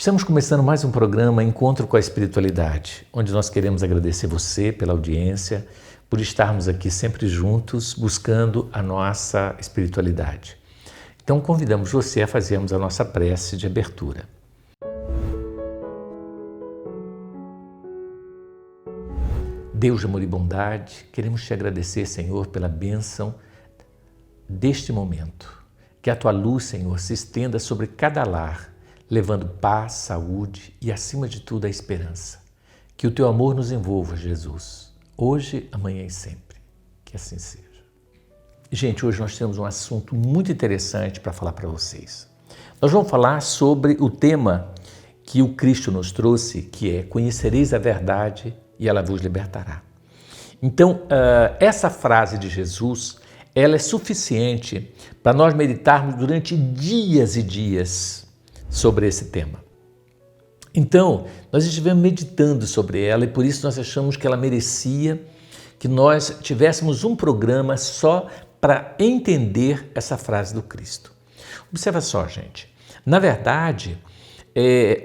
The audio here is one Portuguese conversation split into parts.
Estamos começando mais um programa Encontro com a Espiritualidade, onde nós queremos agradecer você pela audiência, por estarmos aqui sempre juntos buscando a nossa espiritualidade. Então convidamos você a fazermos a nossa prece de abertura. Deus de amor e bondade, queremos te agradecer, Senhor, pela bênção deste momento. Que a tua luz, Senhor, se estenda sobre cada lar, levando paz, saúde e, acima de tudo, a esperança. Que o teu amor nos envolva, Jesus, hoje, amanhã e sempre. Que assim seja. Gente, hoje nós temos um assunto muito interessante para falar para vocês. Nós vamos falar sobre o tema que o Cristo nos trouxe, que é: conhecereis a verdade e ela vos libertará. Então, essa frase de Jesus, ela é suficiente para nós meditarmos durante dias e dias sobre esse tema. Então, nós estivemos meditando sobre ela e por isso nós achamos que ela merecia que nós tivéssemos um programa só para entender essa frase do Cristo. Observa só, gente. Na verdade,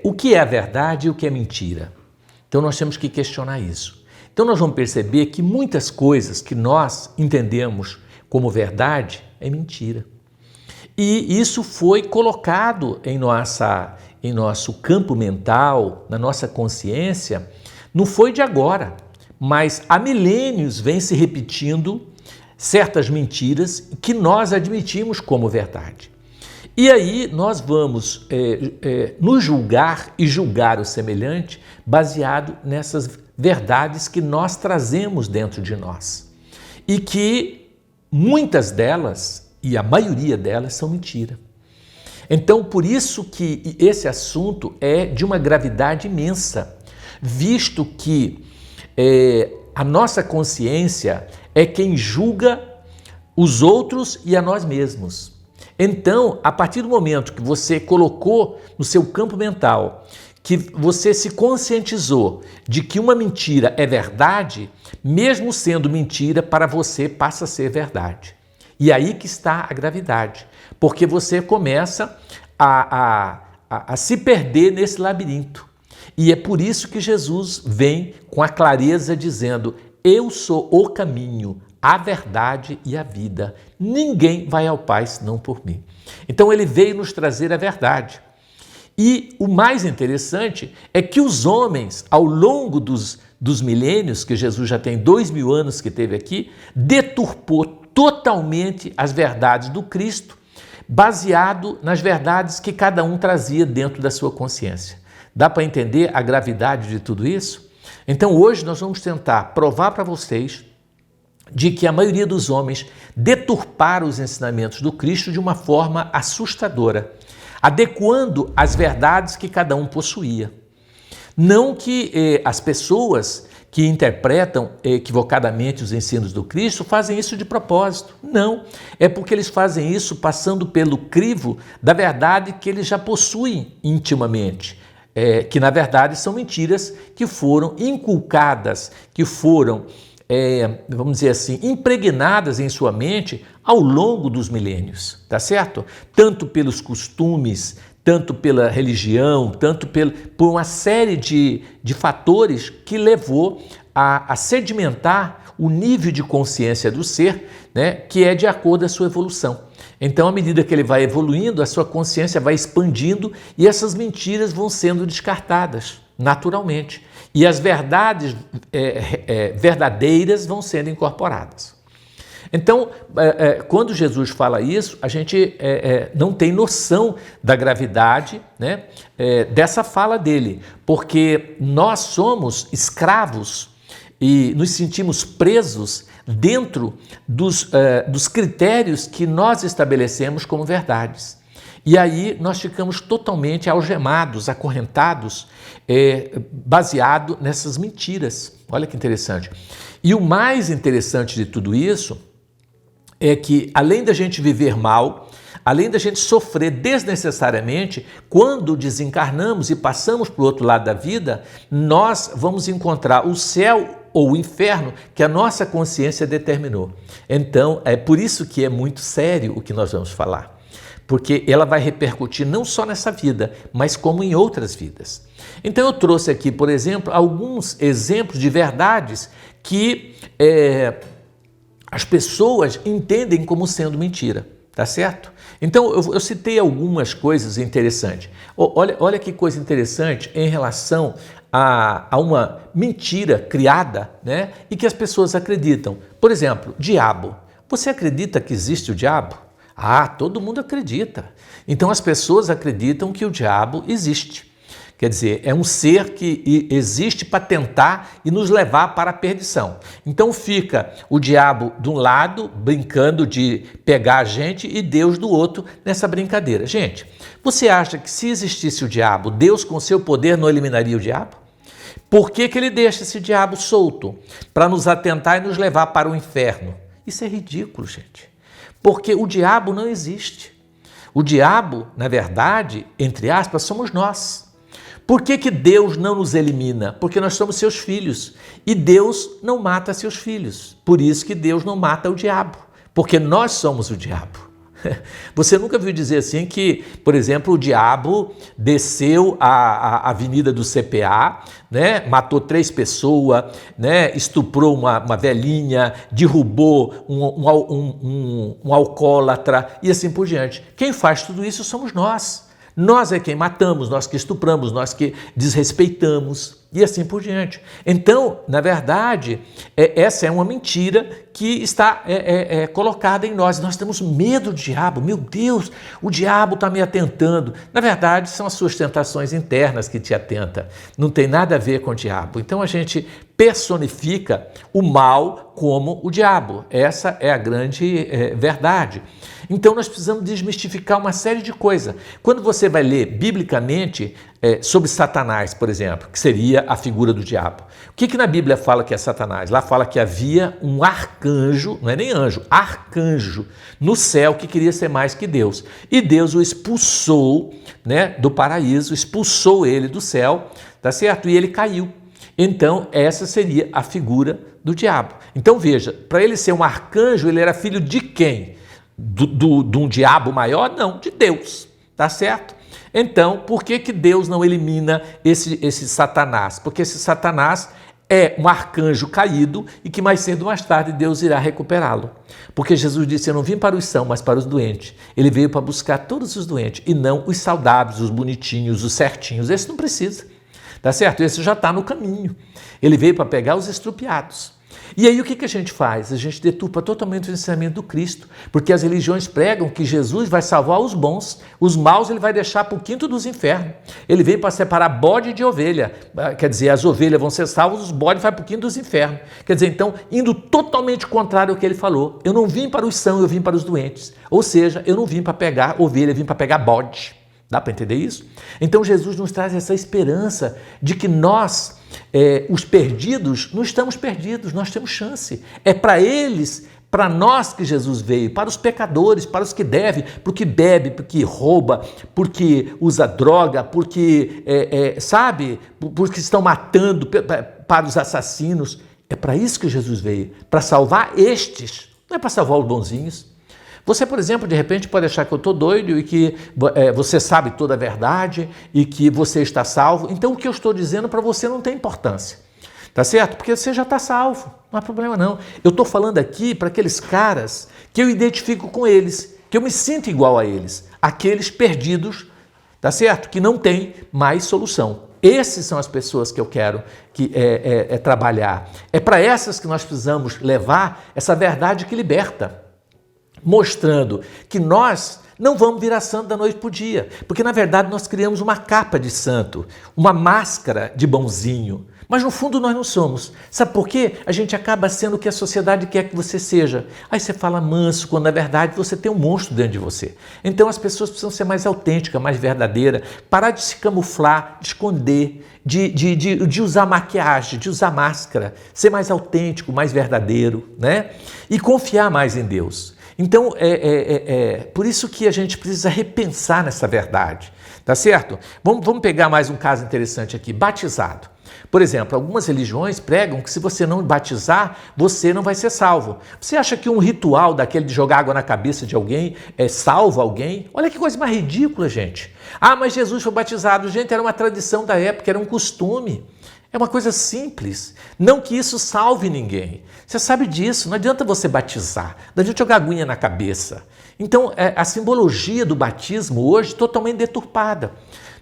o que é a verdade e o que é mentira? Então, nós temos que questionar isso. Então, nós vamos perceber que muitas coisas que nós entendemos como verdade é mentira. E isso foi colocado em nosso campo mental, na nossa consciência, não foi de agora, mas há milênios vem se repetindo certas mentiras que nós admitimos como verdade. E aí nós vamos nos julgar e julgar o semelhante baseado nessas verdades que nós trazemos dentro de nós. E que muitas delas, e a maioria delas, são mentira. Então, por isso que esse assunto é de uma gravidade imensa, visto que a nossa consciência é quem julga os outros e a nós mesmos. Então, a partir do momento que você colocou no seu campo mental, que você se conscientizou de que uma mentira é verdade, mesmo sendo mentira, para você passa a ser verdade. E aí que está a gravidade, porque você começa a se perder nesse labirinto. E é por isso que Jesus vem com a clareza dizendo: eu sou o caminho, a verdade e a vida. Ninguém vai ao Pai senão por mim. Então ele veio nos trazer a verdade. E o mais interessante é que os homens, ao longo dos milênios, que Jesus já tem 2000 anos que esteve aqui, deturpou totalmente as verdades do Cristo, baseado nas verdades que cada um trazia dentro da sua consciência. Dá para entender a gravidade de tudo isso? Então hoje nós vamos tentar provar para vocês de que a maioria dos homens deturparam os ensinamentos do Cristo de uma forma assustadora, adequando as verdades que cada um possuía. Não que as pessoas que interpretam equivocadamente os ensinos do Cristo fazem isso de propósito. Não, é porque eles fazem isso passando pelo crivo da verdade que eles já possuem intimamente, que na verdade são mentiras que foram inculcadas, que foram, vamos dizer assim, impregnadas em sua mente ao longo dos milênios, tá certo? Tanto pelos costumes, tanto pela religião, tanto por uma série de fatores que levou a sedimentar o nível de consciência do ser, né, que é de acordo com a sua evolução. Então, à medida que ele vai evoluindo, a sua consciência vai expandindo e essas mentiras vão sendo descartadas naturalmente. E as verdades verdadeiras vão sendo incorporadas. Então, quando Jesus fala isso, a gente não tem noção da gravidade, né, dessa fala dele, porque nós somos escravos e nos sentimos presos dentro dos critérios que nós estabelecemos como verdades. E aí nós ficamos totalmente algemados, acorrentados, baseado nessas mentiras. Olha que interessante. E o mais interessante de tudo isso é que, além da gente viver mal, além da gente sofrer desnecessariamente, quando desencarnamos e passamos para o outro lado da vida, nós vamos encontrar o céu ou o inferno que a nossa consciência determinou. Então, é por isso que é muito sério o que nós vamos falar. porque ela vai repercutir não só nessa vida, mas como em outras vidas. Então eu trouxe aqui, por exemplo, alguns exemplos de verdades que as pessoas entendem como sendo mentira, tá certo? Então eu citei algumas coisas interessantes. Olha que coisa interessante em relação a uma mentira criada, né? E que as pessoas acreditam. Por exemplo, diabo. Você acredita que existe o diabo? Ah, todo mundo acredita. Então as pessoas acreditam que o diabo existe. Quer dizer, é um ser que existe para tentar e nos levar para a perdição. Então fica o diabo de um lado, brincando de pegar a gente, e Deus do outro nessa brincadeira. Gente, você acha que se existisse o diabo, Deus com seu poder não eliminaria o diabo? Por que ele deixa esse diabo solto? Para nos atentar e nos levar para o inferno. Isso é ridículo, gente. Porque o diabo não existe. O diabo, na verdade, entre aspas, somos nós. Por que Deus não nos elimina? Porque nós somos seus filhos. E Deus não mata seus filhos. Por isso que Deus não mata o diabo. Porque nós somos o diabo. Você nunca viu dizer assim que, por exemplo, o diabo desceu a avenida do CPA, né? Matou 3 pessoas, né? Estuprou uma velhinha, derrubou um alcoólatra e assim por diante. Quem faz tudo isso somos nós. Nós é quem matamos, nós que estupramos, nós que desrespeitamos e assim por diante. Então, na verdade, essa é uma mentira que está colocada em nós. Nós temos medo do diabo. Meu Deus, o diabo está me atentando. Na verdade, são as suas tentações internas que te atentam. Não tem nada a ver com o diabo. Então, a gente personifica o mal como o diabo. Essa é a grande verdade. Então, nós precisamos desmistificar uma série de coisas. Quando você vai ler biblicamente sobre Satanás, por exemplo, que seria a figura do diabo. O que na Bíblia fala que é Satanás? Lá fala que havia um arcanjo, não é nem anjo, arcanjo no céu que queria ser mais que Deus. E Deus o expulsou, né, do paraíso, expulsou ele do céu, tá certo? E ele caiu. Então, essa seria a figura do diabo. Então, veja, para ele ser um arcanjo, ele era filho de quem? De um diabo maior? Não, de Deus, tá certo? Então, por que Deus não elimina esse Satanás? Porque esse Satanás é um arcanjo caído e que mais cedo ou mais tarde Deus irá recuperá-lo. Porque Jesus disse, eu não vim para os sãos, mas para os doentes. Ele veio para buscar todos os doentes e não os saudáveis, os bonitinhos, os certinhos. Esse não precisa, tá certo? Esse já está no caminho. Ele veio para pegar os estrupiados. E aí o que a gente faz? A gente deturpa totalmente o ensinamento do Cristo, porque as religiões pregam que Jesus vai salvar os bons, os maus ele vai deixar para o quinto dos infernos. Ele veio para separar bode de ovelha, quer dizer, as ovelhas vão ser salvas, os bodes vai para o quinto dos infernos. Quer dizer, então, indo totalmente contrário ao que ele falou, eu não vim para os sãos, eu vim para os doentes. Ou seja, eu não vim para pegar ovelha, eu vim para pegar bode. Dá para entender isso? Então Jesus nos traz essa esperança de que nós, os perdidos, não estamos perdidos, nós temos chance. É para eles, para nós que Jesus veio, para os pecadores, para os que devem, para o que bebe, para o que rouba, porque usa droga, porque, porque estão matando, para os assassinos. É para isso que Jesus veio, para salvar estes, não é para salvar os bonzinhos. Você, por exemplo, de repente pode achar que eu estou doido e que você sabe toda a verdade e que você está salvo. Então o que eu estou dizendo para você não tem importância, tá certo? Porque você já está salvo, não há problema não. Eu estou falando aqui para aqueles caras que eu identifico com eles, que eu me sinto igual a eles, aqueles perdidos, tá certo? Que não tem mais solução. Essas são as pessoas que eu quero trabalhar. É para essas que nós precisamos levar essa verdade que liberta, mostrando que nós não vamos virar santo da noite para o dia, porque na verdade nós criamos uma capa de santo, uma máscara de bonzinho, mas no fundo nós não somos. Sabe por quê? A gente acaba sendo o que a sociedade quer que você seja. Aí você fala manso, quando na verdade você tem um monstro dentro de você. Então as pessoas precisam ser mais autênticas, mais verdadeiras, parar de se camuflar, de esconder, de usar maquiagem, de usar máscara, ser mais autêntico, mais verdadeiro, né? E confiar mais em Deus. Então, por isso que a gente precisa repensar nessa verdade, tá certo? Vamos pegar mais um caso interessante aqui, batizado. Por exemplo, algumas religiões pregam que se você não batizar, você não vai ser salvo. Você acha que um ritual daquele de jogar água na cabeça de alguém salva alguém? Olha que coisa mais ridícula, gente. Ah, mas Jesus foi batizado. Gente, era uma tradição da época, era um costume. É uma coisa simples. Não que isso salve ninguém. Você sabe disso, não adianta você batizar, não adianta jogar aguinha na cabeça. Então, a simbologia do batismo hoje é totalmente deturpada.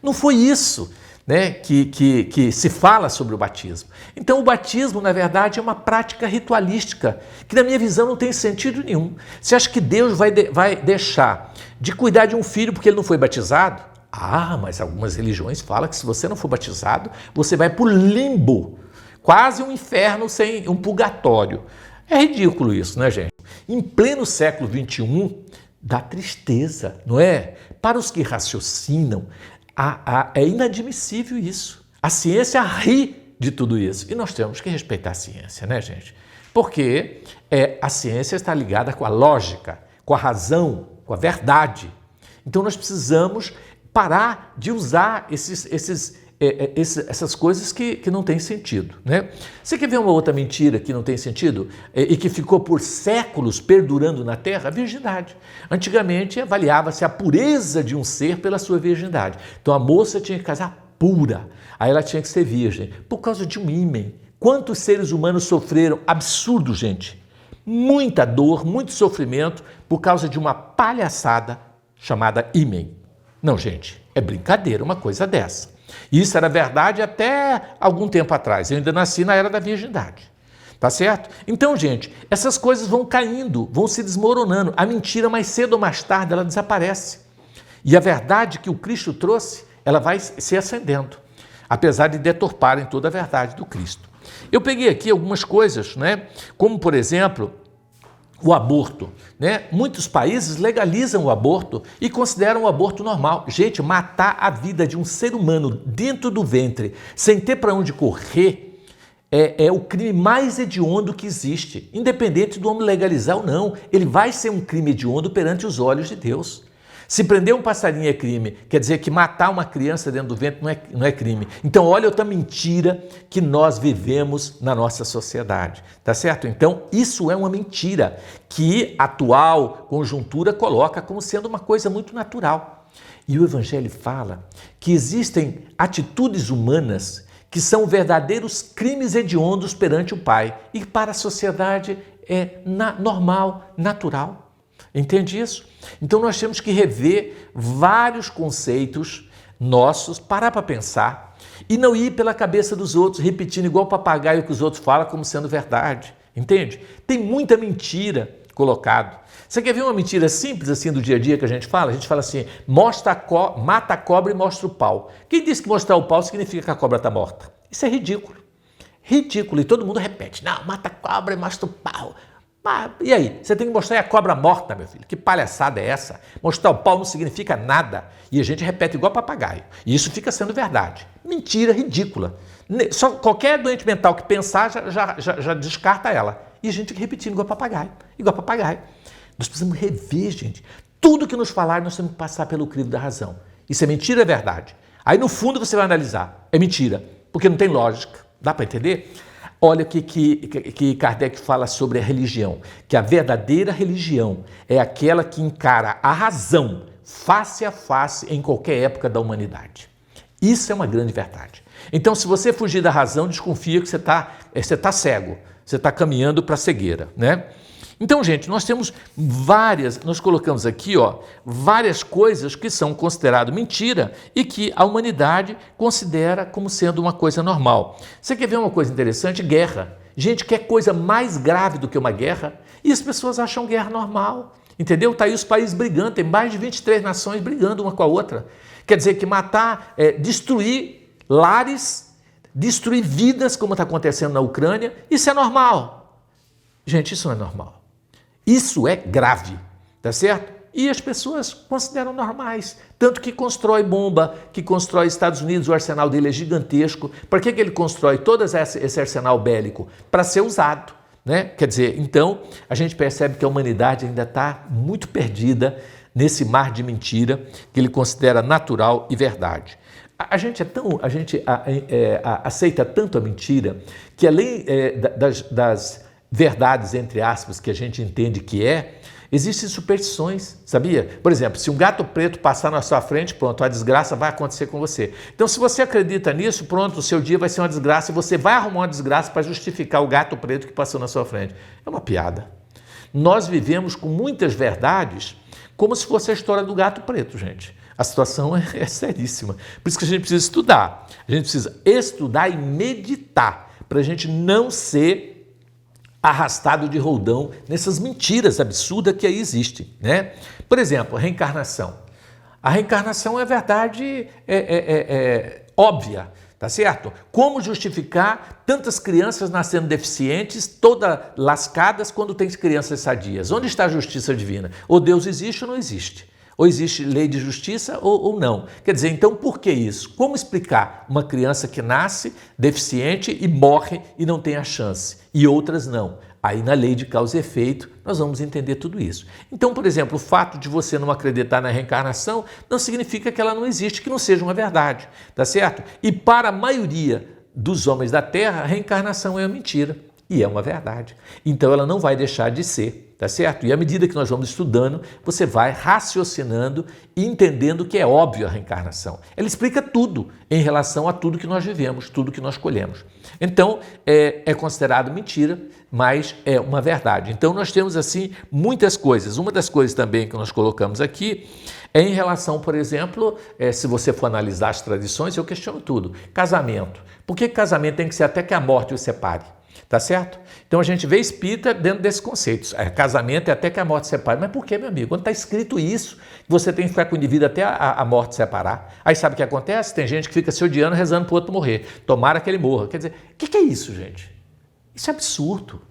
Não foi isso, né, que se fala sobre o batismo. Então, o batismo, na verdade, é uma prática ritualística, que na minha visão não tem sentido nenhum. Você acha que Deus vai deixar de cuidar de um filho porque ele não foi batizado? Ah, mas algumas religiões falam que se você não for batizado, você vai para o limbo, quase um inferno sem um purgatório. É ridículo isso, né, gente? Em pleno século XXI, dá tristeza, não é? Para os que raciocinam, é inadmissível isso. A ciência ri de tudo isso. E nós temos que respeitar a ciência, né, gente? Porque a ciência está ligada com a lógica, com a razão, com a verdade. Então nós precisamos parar de usar essas coisas que não têm sentido, né? Você quer ver uma outra mentira que não tem sentido e que ficou por séculos perdurando na Terra? A virgindade. Antigamente avaliava-se a pureza de um ser pela sua virgindade. Então a moça tinha que casar pura, aí ela tinha que ser virgem, por causa de um ímen. Quantos seres humanos sofreram? Absurdo, gente. Muita dor, muito sofrimento por causa de uma palhaçada chamada ímen. Não, gente, é brincadeira uma coisa dessa. Isso era verdade até algum tempo atrás. Eu ainda nasci na era da virgindade. Tá certo? Então, gente, essas coisas vão caindo, vão se desmoronando. A mentira, mais cedo ou mais tarde, ela desaparece. E a verdade que o Cristo trouxe, ela vai se acendendo, apesar de deturparem toda a verdade do Cristo. Eu peguei aqui algumas coisas, né? Como, por exemplo, o aborto, né? Muitos países legalizam o aborto e consideram o aborto normal. Gente, matar a vida de um ser humano dentro do ventre, sem ter para onde correr, é o crime mais hediondo que existe. Independente do homem legalizar ou não, ele vai ser um crime hediondo perante os olhos de Deus. Se prender um passarinho é crime, quer dizer que matar uma criança dentro do ventre não é crime. Então, olha outra mentira que nós vivemos na nossa sociedade, tá certo? Então, isso é uma mentira que a atual conjuntura coloca como sendo uma coisa muito natural. E o Evangelho fala que existem atitudes humanas que são verdadeiros crimes hediondos perante o Pai e para a sociedade é normal, natural. Entende isso? Então nós temos que rever vários conceitos nossos, parar para pensar e não ir pela cabeça dos outros, repetindo igual papagaio que os outros falam como sendo verdade. Entende? Tem muita mentira colocado. Você quer ver uma mentira simples assim do dia a dia que a gente fala? A gente fala assim, mata a cobra e mostra o pau. Quem disse que mostrar o pau significa que a cobra está morta? Isso é ridículo. Ridículo. E todo mundo repete, não, mata a cobra e mostra o pau. E aí? Você tem que mostrar a cobra morta, meu filho. Que palhaçada é essa? Mostrar o pau não significa nada. E a gente repete igual papagaio. E isso fica sendo verdade. Mentira ridícula. Só qualquer doente mental que pensar já descarta ela. E a gente repetindo igual papagaio. Igual papagaio. Nós precisamos rever, gente. Tudo que nos falar, nós temos que passar pelo crivo da razão. Isso é mentira ou é verdade? Aí no fundo você vai analisar. É mentira. Porque não tem lógica. Dá para entender? Olha o que Kardec fala sobre a religião, que a verdadeira religião é aquela que encara a razão face a face em qualquer época da humanidade. Isso é uma grande verdade. Então, se você fugir da razão, desconfia que você tá cego, você está caminhando para a cegueira, né? Então, gente, nós temos nós colocamos aqui, várias coisas que são consideradas mentira e que a humanidade considera como sendo uma coisa normal. Você quer ver uma coisa interessante? Guerra. Gente, quer coisa mais grave do que uma guerra? E as pessoas acham guerra normal, entendeu? Está aí os países brigando, tem mais de 23 nações brigando uma com a outra. Quer dizer que matar, destruir lares, destruir vidas, como está acontecendo na Ucrânia, isso é normal. Gente, isso não é normal. Isso é grave, tá certo? E as pessoas consideram normais. Tanto que constrói bomba, que constrói Estados Unidos, o arsenal dele é gigantesco. Para que ele constrói todo esse arsenal bélico? Para ser usado. né? Quer dizer, então a gente percebe que a humanidade ainda está muito perdida nesse mar de mentira que ele considera natural e verdade. A gente aceita tanto a mentira que além das verdades, entre aspas, que a gente entende que existem superstições, sabia? Por exemplo, se um gato preto passar na sua frente, pronto, a desgraça vai acontecer com você. Então, se você acredita nisso, pronto, o seu dia vai ser uma desgraça e você vai arrumar uma desgraça para justificar o gato preto que passou na sua frente. É uma piada. Nós vivemos com muitas verdades como se fosse a história do gato preto, gente. A situação é seríssima. Por isso que a gente precisa estudar. A gente precisa estudar e meditar para a gente não ser arrastado de roldão nessas mentiras absurdas que aí existem, né? Por exemplo, a reencarnação. A reencarnação é verdade óbvia, tá certo? Como justificar tantas crianças nascendo deficientes, todas lascadas, quando tem crianças sadias? Onde está a justiça divina? Ou Deus existe ou não existe? Ou existe lei de justiça ou não? Quer dizer, então por que isso? Como explicar uma criança que nasce deficiente e morre e não tem a chance, e outras não? Aí na lei de causa e efeito nós vamos entender tudo isso. Então, por exemplo, o fato de você não acreditar na reencarnação não significa que ela não existe, que não seja uma verdade, tá certo? E para a maioria dos homens da Terra, a reencarnação é uma mentira e é uma verdade. Então ela não vai deixar de ser, tá certo? E à medida que nós vamos estudando, você vai raciocinando e entendendo que é óbvio a reencarnação. Ela explica tudo em relação a tudo que nós vivemos, tudo que nós colhemos. Então, é considerado mentira, mas é uma verdade. Então, nós temos, assim, muitas coisas. Uma das coisas também que nós colocamos aqui é em relação, por exemplo, se você for analisar as tradições, eu questiono tudo. Casamento. Por que casamento tem que ser até que a morte os separe? Tá certo? Então a gente vê espírita dentro desses conceitos. Casamento é até que a morte separe. Mas por que, meu amigo? Quando está escrito isso, você tem que ficar com o indivíduo até a morte separar. Aí sabe o que acontece? Tem gente que fica se odiando, rezando para o outro morrer. Tomara que ele morra. Quer dizer, o que é isso, gente? Isso é absurdo.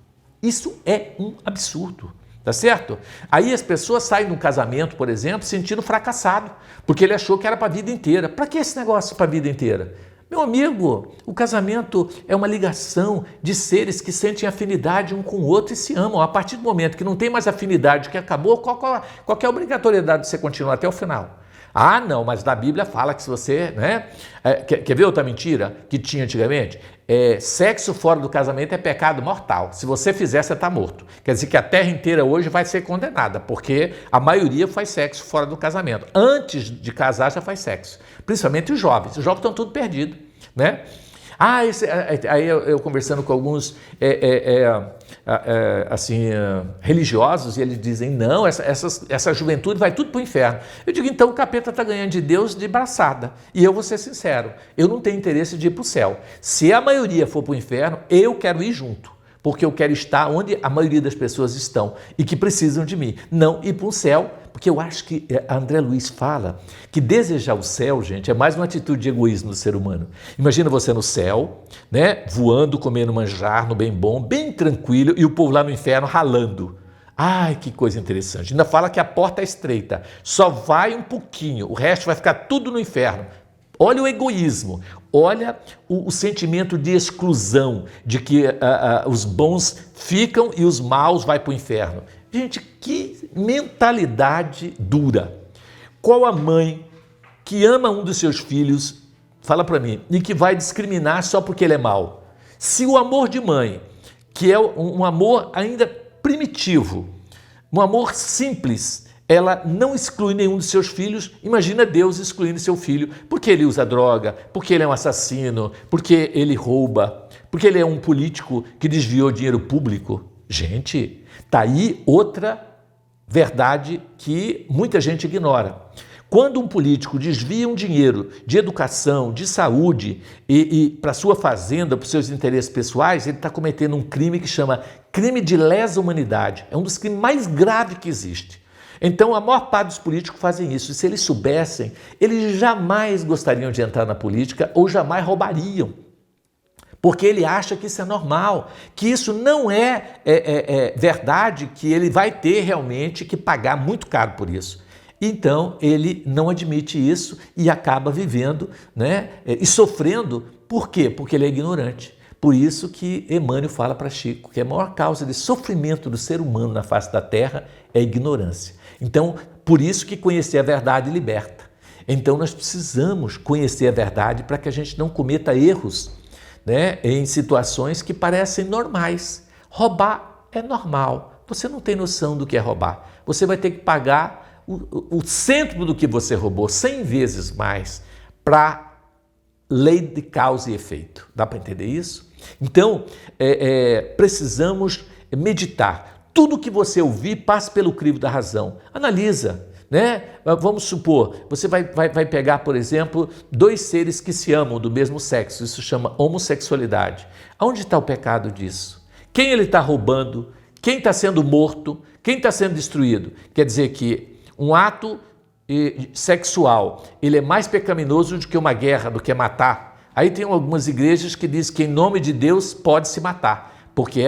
Isso é um absurdo. Tá certo? Aí as pessoas saem de um casamento, por exemplo, sentindo fracassado, porque ele achou que era para a vida inteira. Para que esse negócio para a vida inteira? Meu amigo, o casamento é uma ligação de seres que sentem afinidade um com o outro e se amam. A partir do momento que não tem mais afinidade, que acabou, qual é a obrigatoriedade de você continuar até o final? Ah, não, mas na Bíblia fala que se você, né? Quer ver outra mentira que tinha antigamente? Sexo fora do casamento é pecado mortal. Se você fizer, você está morto. Quer dizer que a terra inteira hoje vai ser condenada, porque a maioria faz sexo fora do casamento. Antes de casar já faz sexo. Principalmente os jovens. Os jovens estão tudo perdidos, né? Aí eu conversando com alguns religiosos, e eles dizem, não, essa juventude vai tudo para o inferno. Eu digo, então o capeta está ganhando de Deus de braçada. E eu vou ser sincero, eu não tenho interesse de ir para o céu. Se a maioria for para o inferno, eu quero ir junto. Porque eu quero estar onde a maioria das pessoas estão e que precisam de mim. Não ir para o céu, porque eu acho que André Luiz fala que desejar o céu, gente, é mais uma atitude de egoísmo do ser humano. Imagina você no céu, né, voando, comendo manjar, no bem bom, bem tranquilo, e o povo lá no inferno ralando. Ai, que coisa interessante. Ainda fala que a porta é estreita, só vai um pouquinho, o resto vai ficar tudo no inferno. Olha o egoísmo, olha o sentimento de exclusão, de que os bons ficam e os maus vão para o inferno. Gente, que mentalidade dura. Qual a mãe que ama um dos seus filhos, fala para mim, e que vai discriminar só porque ele é mau? Se o amor de mãe, que é um amor ainda primitivo, um amor simples, ela não exclui nenhum dos seus filhos, imagina Deus excluindo seu filho, porque ele usa droga, porque ele é um assassino, porque ele rouba, porque ele é um político que desviou dinheiro público. Gente, tá aí outra verdade que muita gente ignora. Quando um político desvia um dinheiro de educação, de saúde e para sua fazenda, para os seus interesses pessoais, ele está cometendo um crime que chama crime de lesa humanidade. É um dos crimes mais graves que existe. Então, a maior parte dos políticos fazem isso. E se eles soubessem, eles jamais gostariam de entrar na política ou jamais roubariam. Porque ele acha que isso é normal, que isso não é verdade, que ele vai ter realmente que pagar muito caro por isso. Então, ele não admite isso e acaba vivendo, né, e sofrendo. Por quê? Porque ele é ignorante. Por isso que Emmanuel fala para Chico que a maior causa de sofrimento do ser humano na face da terra é a ignorância. Então, por isso que conhecer a verdade liberta. Então, nós precisamos conhecer a verdade para que a gente não cometa erros, né, em situações que parecem normais. Roubar é normal. Você não tem noção do que é roubar. Você vai ter que pagar o centro do que você roubou 100 vezes mais para lei de causa e efeito. Dá para entender isso? Então, precisamos meditar. Tudo que você ouvir, passe pelo crivo da razão. Analisa, né? Vamos supor, você vai pegar, por exemplo, dois seres que se amam do mesmo sexo. Isso chama homossexualidade. Onde está o pecado disso? Quem ele está roubando? Quem está sendo morto? Quem está sendo destruído? Quer dizer que um ato sexual, ele é mais pecaminoso do que uma guerra, do que matar. Aí tem algumas igrejas que dizem que em nome de Deus pode se matar, porque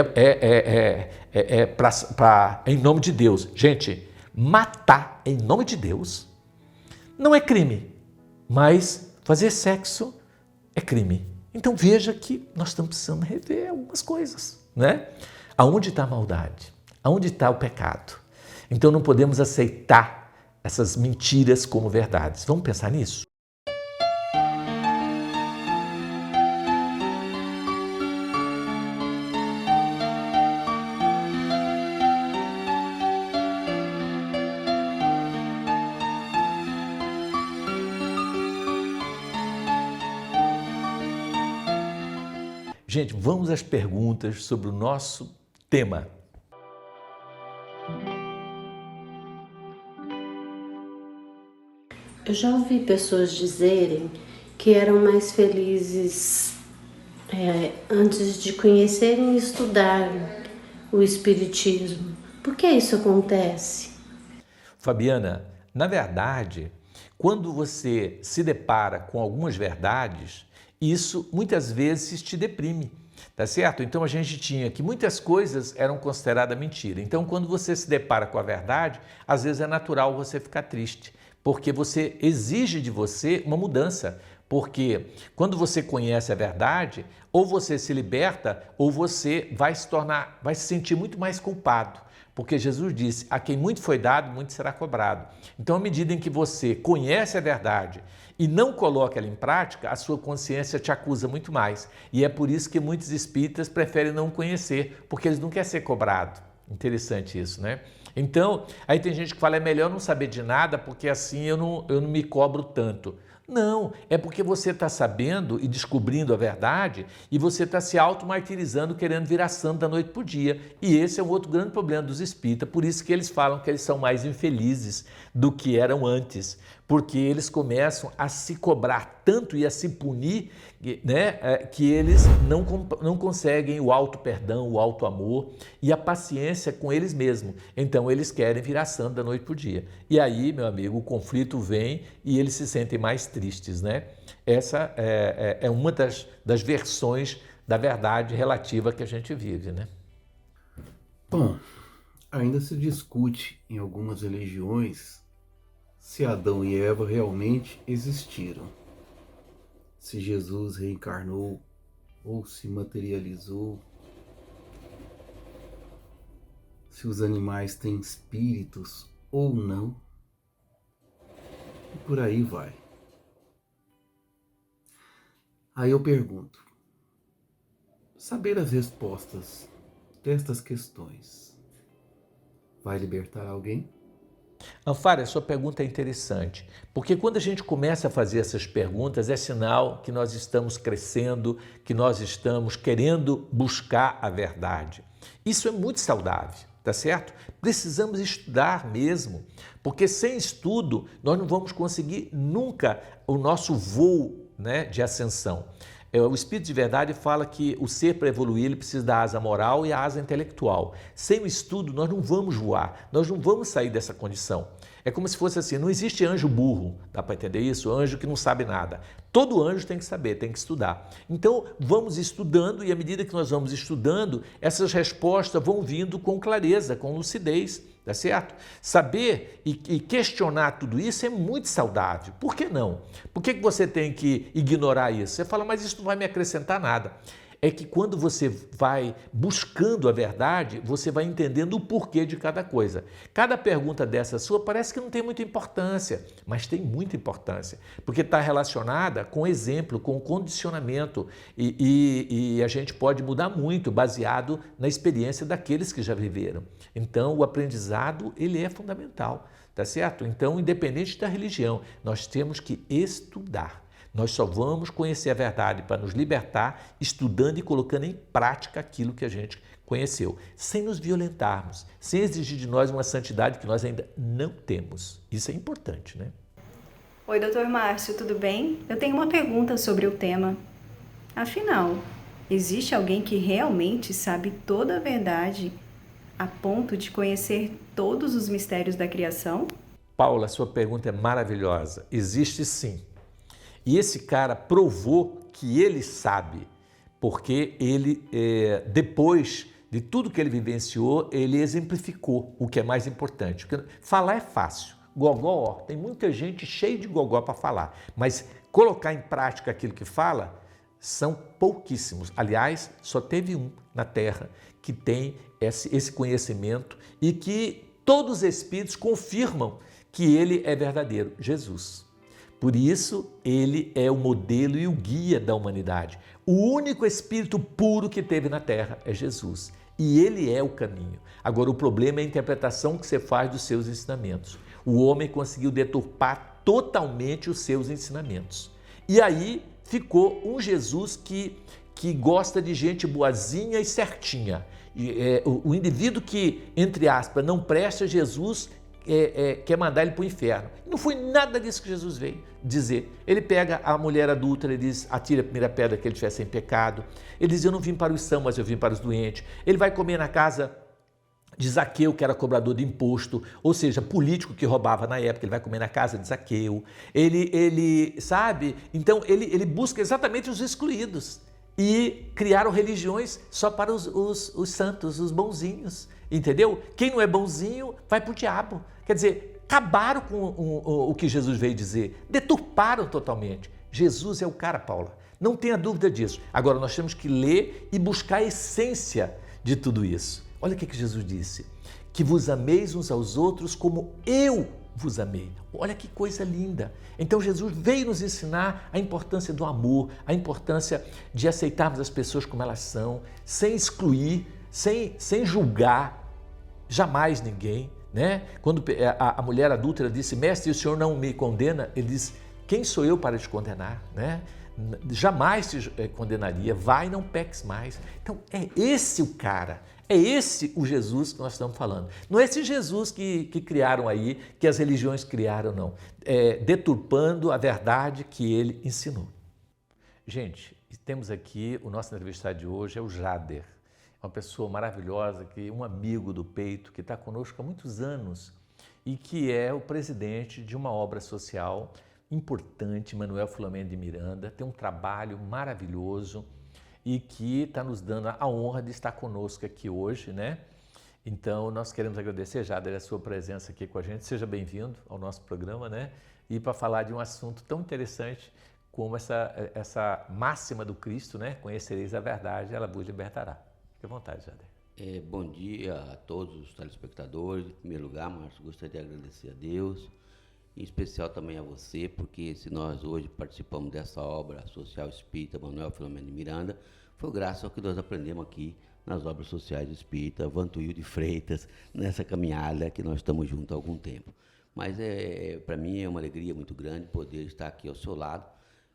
em nome de Deus. Gente, matar em nome de Deus não é crime, mas fazer sexo é crime. Então veja que nós estamos precisando rever algumas coisas, né? Aonde está a maldade? Aonde está o pecado? Então não podemos aceitar essas mentiras como verdades. Vamos pensar nisso? Gente, vamos às perguntas sobre o nosso tema. Eu já ouvi pessoas dizerem que eram mais felizes antes de conhecerem e estudarem o Espiritismo. Por que isso acontece? Fabiana, na verdade, quando você se depara com algumas verdades, isso muitas vezes te deprime, tá certo? Então a gente tinha que muitas coisas eram consideradas mentira. Então quando você se depara com a verdade, às vezes é natural você ficar triste, porque você exige de você uma mudança. Porque quando você conhece a verdade, ou você se liberta, ou você vai se sentir muito mais culpado. Porque Jesus disse, a quem muito foi dado, muito será cobrado. Então, à medida em que você conhece a verdade e não coloca ela em prática, a sua consciência te acusa muito mais. E é por isso que muitos espíritas preferem não conhecer, porque eles não querem ser cobrados. Interessante isso, né? Então, aí tem gente que fala, é melhor não saber de nada, porque assim eu não me cobro tanto. Não, é porque você está sabendo e descobrindo a verdade e você está se auto-martirizando, querendo virar santo da noite para o dia. E esse é um outro grande problema dos espíritas, por isso que eles falam que eles são mais infelizes do que eram antes, porque eles começam a se cobrar tanto e a se punir, né, que eles não conseguem o auto-perdão, o auto-amor e a paciência com eles mesmos. Então eles querem virar santo da noite para o dia. E aí, meu amigo, o conflito vem e eles se sentem mais tristes, né? Essa é uma das versões da verdade relativa que a gente vive, né? Bom, ainda se discute em algumas religiões se Adão e Eva realmente existiram, se Jesus reencarnou ou se materializou, se os animais têm espíritos ou não, e por aí vai. Aí eu pergunto, saber as respostas destas questões vai libertar alguém? Anfara, a sua pergunta é interessante, porque quando a gente começa a fazer essas perguntas, é sinal que nós estamos crescendo, que nós estamos querendo buscar a verdade. Isso é muito saudável, tá certo? Precisamos estudar mesmo, porque sem estudo nós não vamos conseguir nunca o nosso voo, né, de ascensão. O Espírito de Verdade fala que o ser para evoluir ele precisa da asa moral e a asa intelectual. Sem o estudo nós não vamos voar, nós não vamos sair dessa condição. É como se fosse assim, não existe anjo burro, dá para entender isso? Anjo que não sabe nada. Todo anjo tem que saber, tem que estudar. Então vamos estudando e à medida que nós vamos estudando, essas respostas vão vindo com clareza, com lucidez. Tá certo? Saber e questionar tudo isso é muito saudável. Por que não? Por que você tem que ignorar isso? Você fala, mas isso não vai me acrescentar nada. é que quando você vai buscando a verdade, você vai entendendo o porquê de cada coisa. Cada pergunta dessa sua parece que não tem muita importância, mas tem muita importância, porque está relacionada com exemplo, com condicionamento, e a gente pode mudar muito baseado na experiência daqueles que já viveram. Então, o aprendizado, ele é fundamental, tá certo? Então, independente da religião, nós temos que estudar. Nós só vamos conhecer a verdade para nos libertar, estudando e colocando em prática aquilo que a gente conheceu, sem nos violentarmos, sem exigir de nós uma santidade que nós ainda não temos. Isso é importante, né? Oi, doutor Márcio, tudo bem? Eu tenho uma pergunta sobre o tema. Afinal, existe alguém que realmente sabe toda a verdade a ponto de conhecer todos os mistérios da criação? Paula, sua pergunta é maravilhosa. Existe sim. E esse cara provou que ele sabe, porque ele, depois de tudo que ele vivenciou, ele exemplificou o que é mais importante. Porque falar é fácil, gogó, tem muita gente cheia de gogó para falar, mas colocar em prática aquilo que fala são pouquíssimos. Aliás, só teve um na Terra que tem esse conhecimento e que todos os espíritos confirmam que ele é verdadeiro, Jesus. Por isso, ele é o modelo e o guia da humanidade. O único espírito puro que teve na Terra é Jesus. E ele é o caminho. Agora, o problema é a interpretação que você faz dos seus ensinamentos. O homem conseguiu deturpar totalmente os seus ensinamentos. E aí ficou um Jesus que gosta de gente boazinha e certinha. O indivíduo que, entre aspas, não presta, Jesus quer mandar ele para o inferno. Não foi nada disso que Jesus veio dizer. Ele pega a mulher adúltera e diz, atira a primeira pedra que ele estiver sem pecado. Ele diz, eu não vim para os sãos, mas eu vim para os doentes. Ele vai comer na casa de Zaqueu, que era cobrador de imposto, ou seja, político que roubava na época, ele vai comer na casa de Zaqueu. Ele sabe? Então, ele busca exatamente os excluídos. E criaram religiões só para os santos, os bonzinhos, entendeu? Quem não é bonzinho vai para o diabo. Quer dizer, acabaram com o que Jesus veio dizer, deturparam totalmente. Jesus é o cara, Paula, não tenha dúvida disso. Agora, nós temos que ler e buscar a essência de tudo isso. Olha o que Jesus disse, que vos ameis uns aos outros como eu vos amei. Olha que coisa linda. Então Jesus veio nos ensinar a importância do amor, a importância de aceitarmos as pessoas como elas são, sem excluir, sem julgar jamais ninguém, né? Quando a mulher adúltera disse, mestre, o senhor não me condena? Ele disse, quem sou eu para te condenar, né? Jamais te condenaria, vai, não peques mais. Então é esse o cara, é esse o Jesus que nós estamos falando. Não é esse Jesus que criaram aí, que as religiões criaram, não. Deturpando a verdade que ele ensinou. Gente, temos aqui, o nosso entrevistado de hoje é o Jader, uma pessoa maravilhosa, um amigo do peito, que está conosco há muitos anos e que é o presidente de uma obra social importante, Manuel Filomeno de Miranda, tem um trabalho maravilhoso e que está nos dando a honra de estar conosco aqui hoje, né? Então, nós queremos agradecer, Jader, a sua presença aqui com a gente. Seja bem-vindo ao nosso programa, né? E para falar de um assunto tão interessante como essa máxima do Cristo, né? Conhecereis a verdade, ela vos libertará. Fique à vontade, Jader. Bom dia a todos os telespectadores. Em primeiro lugar, Márcio, gostaria de agradecer a Deus, em especial também a você, porque se nós hoje participamos dessa obra social espírita Manuel Filomeno de Miranda, foi graças ao que nós aprendemos aqui nas obras sociais espírita Vantuil de Freitas, nessa caminhada que nós estamos juntos há algum tempo. Mas para mim é uma alegria muito grande poder estar aqui ao seu lado,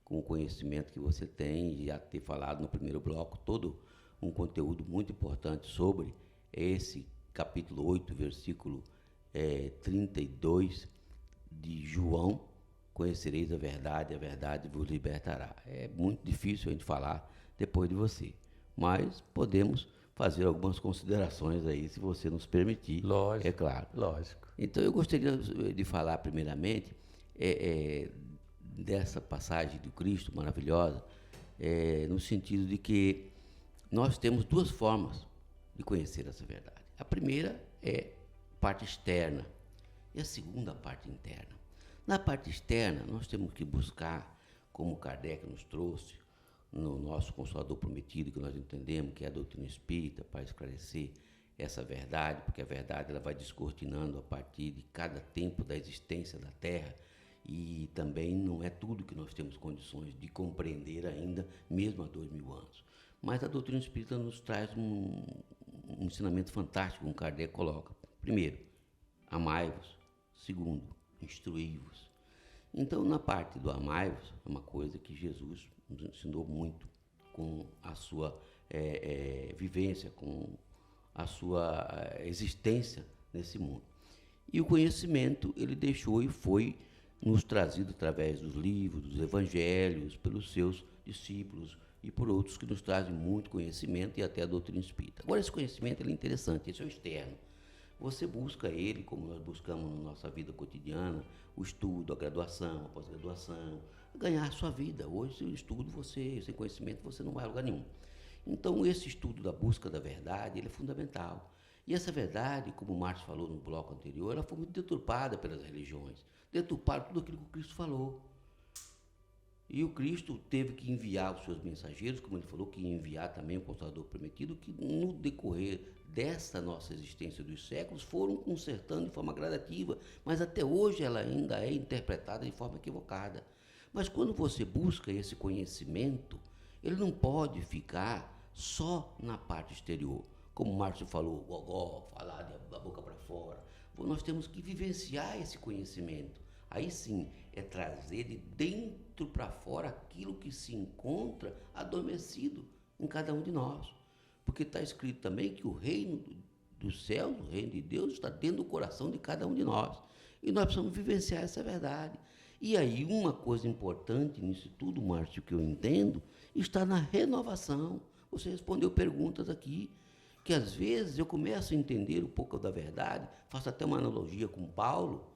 com o conhecimento que você tem, e já ter falado no primeiro bloco todo um conteúdo muito importante sobre esse capítulo 8, versículo 32, de João, conhecereis a verdade vos libertará. É muito difícil a gente falar depois de você, mas podemos fazer algumas considerações aí, se você nos permitir. Lógico, é claro. Lógico. Então eu gostaria de falar primeiramente dessa passagem do Cristo maravilhosa, no sentido de que nós temos duas formas de conhecer essa verdade. A primeira é parte externa, e a segunda, a parte interna. Na parte externa, nós temos que buscar, como Kardec nos trouxe, no nosso Consolador Prometido, que nós entendemos que é a doutrina espírita, para esclarecer essa verdade, porque a verdade ela vai descortinando a partir de cada tempo da existência da Terra, e também não é tudo que nós temos condições de compreender ainda, mesmo há 2000 anos. Mas a doutrina espírita nos traz um ensinamento fantástico, como Kardec coloca. Primeiro, amai-vos. Segundo, instruí-vos. Então, na parte do amai-vos, é uma coisa que Jesus nos ensinou muito com a sua vivência, com a sua existência nesse mundo. E o conhecimento ele deixou e foi nos trazido através dos livros, dos evangelhos, pelos seus discípulos e por outros que nos trazem muito conhecimento e até a doutrina espírita. Agora, esse conhecimento ele é interessante, esse é o externo. Você busca ele, como nós buscamos na nossa vida cotidiana, o estudo, a graduação, a pós-graduação, ganhar a sua vida. Hoje, sem estudo, sem conhecimento, você não vai a lugar nenhum. Então, esse estudo da busca da verdade, ele é fundamental. E essa verdade, como o Márcio falou no bloco anterior, ela foi muito deturpada pelas religiões. Deturparam tudo aquilo que o Cristo falou. E o Cristo teve que enviar os seus mensageiros, como ele falou que ia enviar também o Consolador Prometido, que no decorrer desta nossa existência dos séculos foram consertando de forma gradativa, mas até hoje ela ainda é interpretada de forma equivocada. Mas quando você busca esse conhecimento, ele não pode ficar só na parte exterior. Como o Márcio falou, gogó, falar da boca para fora. Nós temos que vivenciar esse conhecimento. Aí sim, é trazer de dentro para fora aquilo que se encontra adormecido em cada um de nós. Porque está escrito também que o reino dos céus, o reino de Deus, está dentro do coração de cada um de nós. E nós precisamos vivenciar essa verdade. E aí, uma coisa importante nisso tudo, Márcio, que eu entendo, está na renovação. Você respondeu perguntas aqui, que às vezes eu começo a entender um pouco da verdade, faço até uma analogia com Paulo,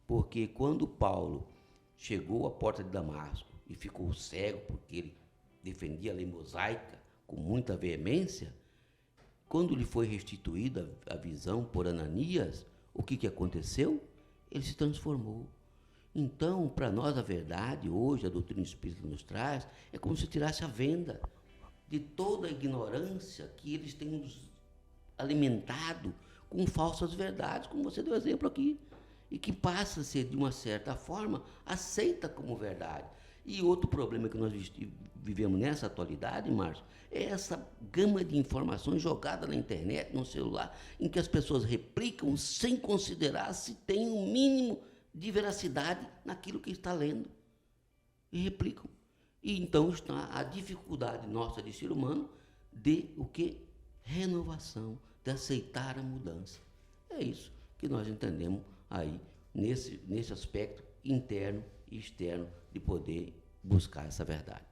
porque quando Paulo chegou à porta de Damasco e ficou cego, porque ele defendia a lei mosaica com muita veemência, quando lhe foi restituída a visão por Ananias, o que aconteceu? Ele se transformou. Então, para nós, a verdade, hoje, a doutrina espírita nos traz, é como se tirasse a venda de toda a ignorância que eles têm nos alimentado com falsas verdades, como você deu exemplo aqui, e que passa a ser, de uma certa forma, aceita como verdade. E outro problema que nós vivemos nessa atualidade, Márcio, é essa gama de informações jogada na internet, no celular, em que as pessoas replicam sem considerar se tem um mínimo de veracidade naquilo que está lendo. E replicam. E então está a dificuldade nossa de ser humano de o quê? Renovação, de aceitar a mudança. É isso que nós entendemos aí nesse aspecto interno e externo de poder buscar essa verdade.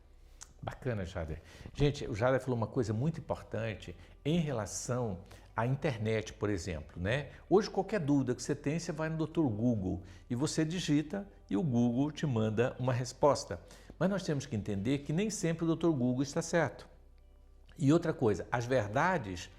Bacana, Jader. Gente, o Jader falou uma coisa muito importante em relação à internet, por exemplo, né? Hoje, qualquer dúvida que você tem, você vai no Dr. Google e você digita e o Google te manda uma resposta. Mas nós temos que entender que nem sempre o Dr. Google está certo. E outra coisa, as verdades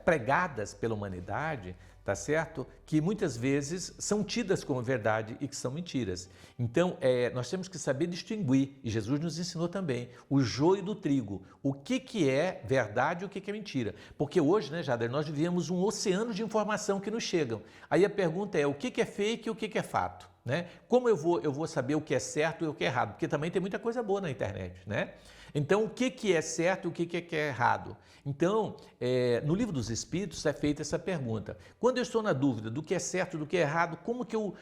pregadas pela humanidade, tá certo? Que muitas vezes são tidas como verdade e que são mentiras. Então, nós temos que saber distinguir, e Jesus nos ensinou também, o joio do trigo. O que é verdade e o que é mentira. Porque hoje, né, Jader, nós vivemos um oceano de informação que nos chegam. Aí a pergunta é, o que é fake e o que é fato? Né? Como eu vou saber o que é certo e o que é errado? Porque também tem muita coisa boa na internet, né? Então, o que é certo e o que é errado? Então, no Livro dos Espíritos é feita essa pergunta. Quando eu estou na dúvida do que é certo e do que é errado, como que eu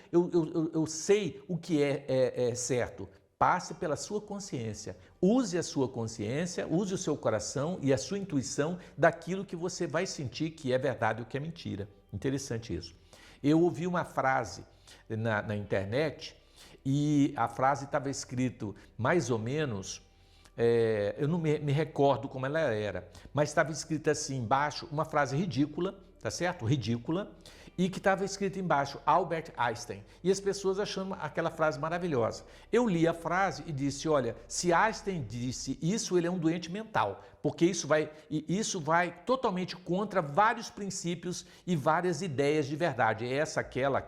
sei o que é certo? Passe pela sua consciência. Use a sua consciência, use o seu coração e a sua intuição daquilo que você vai sentir que é verdade ou que é mentira. Interessante isso. Eu ouvi uma frase na internet e a frase estava escrito mais ou menos, eu não me recordo como ela era, mas estava escrita assim embaixo, uma frase ridícula, tá certo? Ridícula, e que estava escrito embaixo, Albert Einstein, e as pessoas achando aquela frase maravilhosa. Eu li a frase e disse, olha, se Einstein disse isso, ele é um doente mental, porque isso vai totalmente contra vários princípios e várias ideias de verdade. Essa, aquela.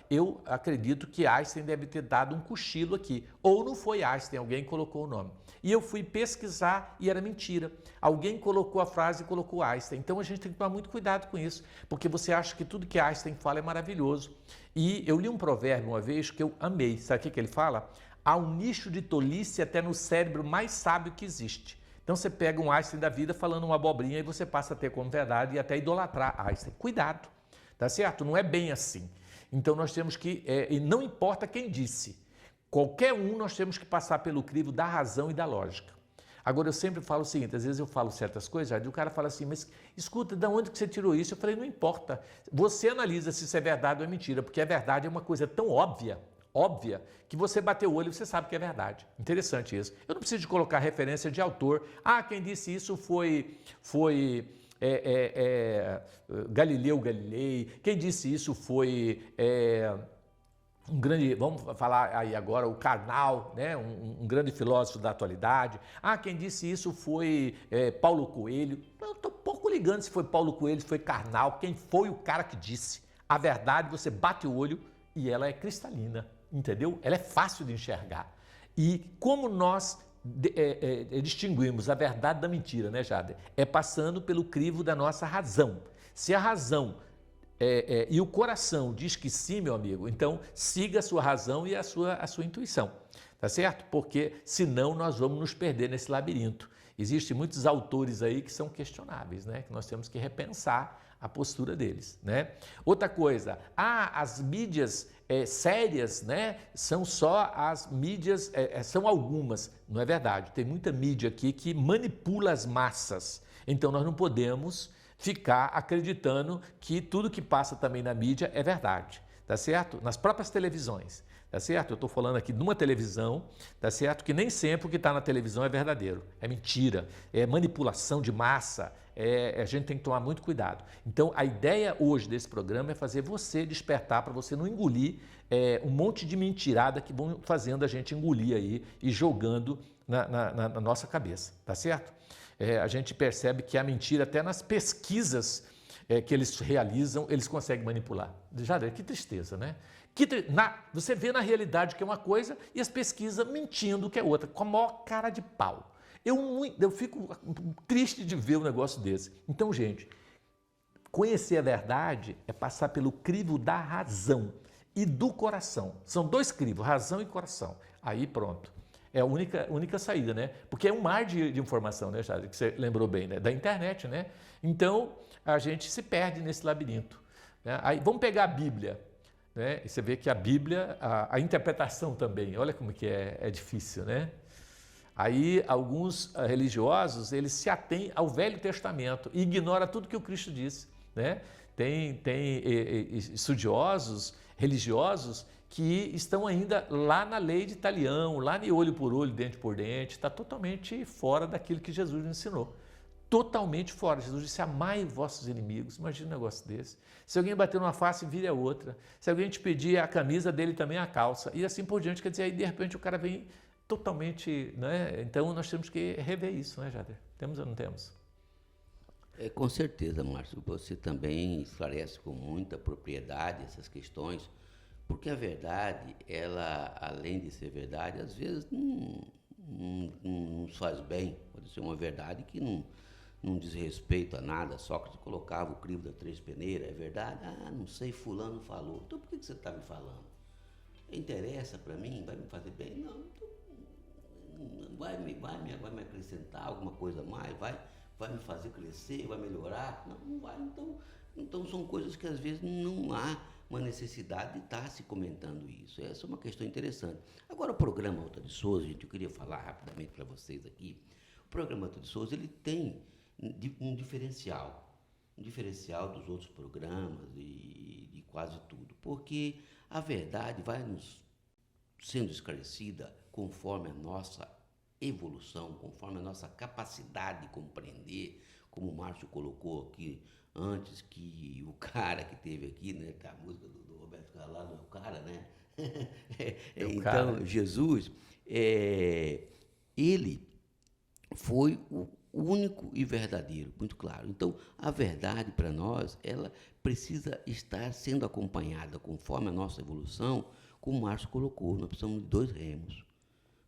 Eu acredito que Einstein deve ter dado um cochilo aqui. Ou não foi Einstein, alguém colocou o nome. E eu fui pesquisar e era mentira. Alguém colocou a frase e colocou Einstein. Então a gente tem que tomar muito cuidado com isso, porque você acha que tudo que Einstein fala é maravilhoso. E eu li um provérbio uma vez que eu amei. Sabe o que ele fala? Há um nicho de tolice até no cérebro mais sábio que existe. Então você pega um Einstein da vida falando uma abobrinha e você passa a ter como verdade e até idolatrar Einstein. Cuidado, tá certo? Não é bem assim. Então nós temos que, e não importa quem disse, qualquer um nós temos que passar pelo crivo da razão e da lógica. Agora eu sempre falo o seguinte, às vezes eu falo certas coisas, e o cara fala assim, mas escuta, de onde que você tirou isso? Eu falei, não importa. Você analisa se isso é verdade ou é mentira, porque a verdade é uma coisa tão óbvia, que você bateu o olho e você sabe que é verdade. Interessante isso. Eu não preciso de colocar referência de autor. Ah, quem disse isso foi Galileu Galilei. Quem disse isso foi um grande, vamos falar aí agora, o Karnal, né? um grande filósofo da atualidade. Ah, quem disse isso foi Paulo Coelho. Eu estou pouco ligando se foi Paulo Coelho, se foi Karnal, quem foi o cara que disse. A verdade, você bate o olho e ela é cristalina. Entendeu? Ela é fácil de enxergar. E como nós distinguimos a verdade da mentira, né, Jader? É passando pelo crivo da nossa razão. Se a razão e o coração diz que sim, meu amigo, então siga a sua razão e a sua intuição, tá certo? Porque senão nós vamos nos perder nesse labirinto. Existem muitos autores aí que são questionáveis, né? Que nós temos que repensar a postura deles, né? Outra coisa, as mídias sérias, né? São só as mídias, são algumas, não é verdade? Tem muita mídia aqui que manipula as massas, então nós não podemos ficar acreditando que tudo que passa também na mídia é verdade, tá certo? Nas próprias televisões, tá certo? Eu estou falando aqui de uma televisão, tá certo? Que nem sempre o que está na televisão é verdadeiro, é mentira, é manipulação de massa, a gente tem que tomar muito cuidado. Então a ideia hoje desse programa é fazer você despertar para você não engolir um monte de mentirada que vão fazendo a gente engolir aí e jogando na nossa cabeça, tá certo? A gente percebe que a mentira até nas pesquisas que eles realizam, eles conseguem manipular. Já que tristeza, né? Você vê na realidade que é uma coisa e as pesquisas mentindo que é outra, com a maior cara de pau. Eu fico triste de ver um negócio desse. Então, gente, conhecer a verdade é passar pelo crivo da razão e do coração. São dois crivos, razão e coração. Aí pronto. É a única saída, né? Porque é um mar de informação, né, Jade? Que você lembrou bem, né? Da internet, né? Então, a gente se perde nesse labirinto, né? Aí, vamos pegar a Bíblia, né? E você vê que a Bíblia, a interpretação também, olha como que é difícil, né? Aí, alguns religiosos, eles se atêm ao Velho Testamento e ignoram tudo que o Cristo disse, né? Tem estudiosos, religiosos, que estão ainda lá na lei de Talião, lá em olho por olho, dente por dente, está totalmente fora daquilo que Jesus ensinou. Totalmente fora. Jesus disse, amai vossos inimigos. Imagina um negócio desse. Se alguém bater numa face, vire a outra. Se alguém te pedir a camisa dele, também a calça. E assim por diante, quer dizer, aí de repente o cara vem totalmente, né? Então nós temos que rever isso, né, Jader? Temos ou não temos? Com certeza, Márcio. Você também esclarece com muita propriedade essas questões, porque a verdade, ela, além de ser verdade, às vezes não nos faz bem. Pode ser uma verdade que não diz respeito a nada. Sócrates colocava o crivo da três peneiras, é verdade? Ah, não sei, fulano falou. Então por que você está me falando? Interessa para mim? Vai me fazer bem? Não, então, vai me acrescentar alguma coisa a mais? Vai me fazer crescer? Vai melhorar? Não vai. Então são coisas que às vezes não há uma necessidade de estar se comentando isso. Essa é uma questão interessante. Agora, o programa Alta de Souza, gente, eu queria falar rapidamente para vocês aqui. O programa Alta de Souza, ele tem um diferencial dos outros programas e de quase tudo, porque a verdade vai nos sendo esclarecida conforme a nossa evolução, conforme a nossa capacidade de compreender, como o Márcio colocou aqui antes, que o cara que teve aqui, né, tá, a música do Roberto Carlos, é o cara, né? Então, cara. Jesus, ele foi único e verdadeiro, muito claro. Então, a verdade para nós, ela precisa estar sendo acompanhada conforme a nossa evolução, como o Márcio colocou, nós precisamos de 2 remos,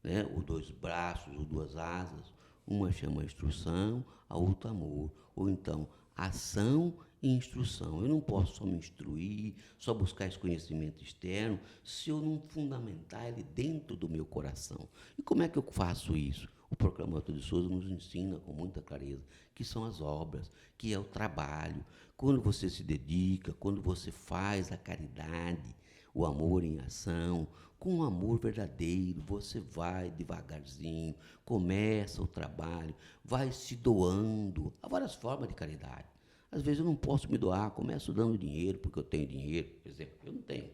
né? Os 2 braços, ou 2 asas, uma chama instrução, a outra amor, ou então ação e instrução. Eu não posso só me instruir, só buscar esse conhecimento externo, se eu não fundamentar ele dentro do meu coração. E como é que eu faço isso? O Proclamador de Souza nos ensina com muita clareza que são as obras, que é o trabalho. Quando você se dedica, quando você faz a caridade, o amor em ação, com um amor verdadeiro, você vai devagarzinho, começa o trabalho, vai se doando. Há várias formas de caridade. Às vezes eu não posso me doar, começo dando dinheiro porque eu tenho dinheiro, por exemplo. Eu não tenho,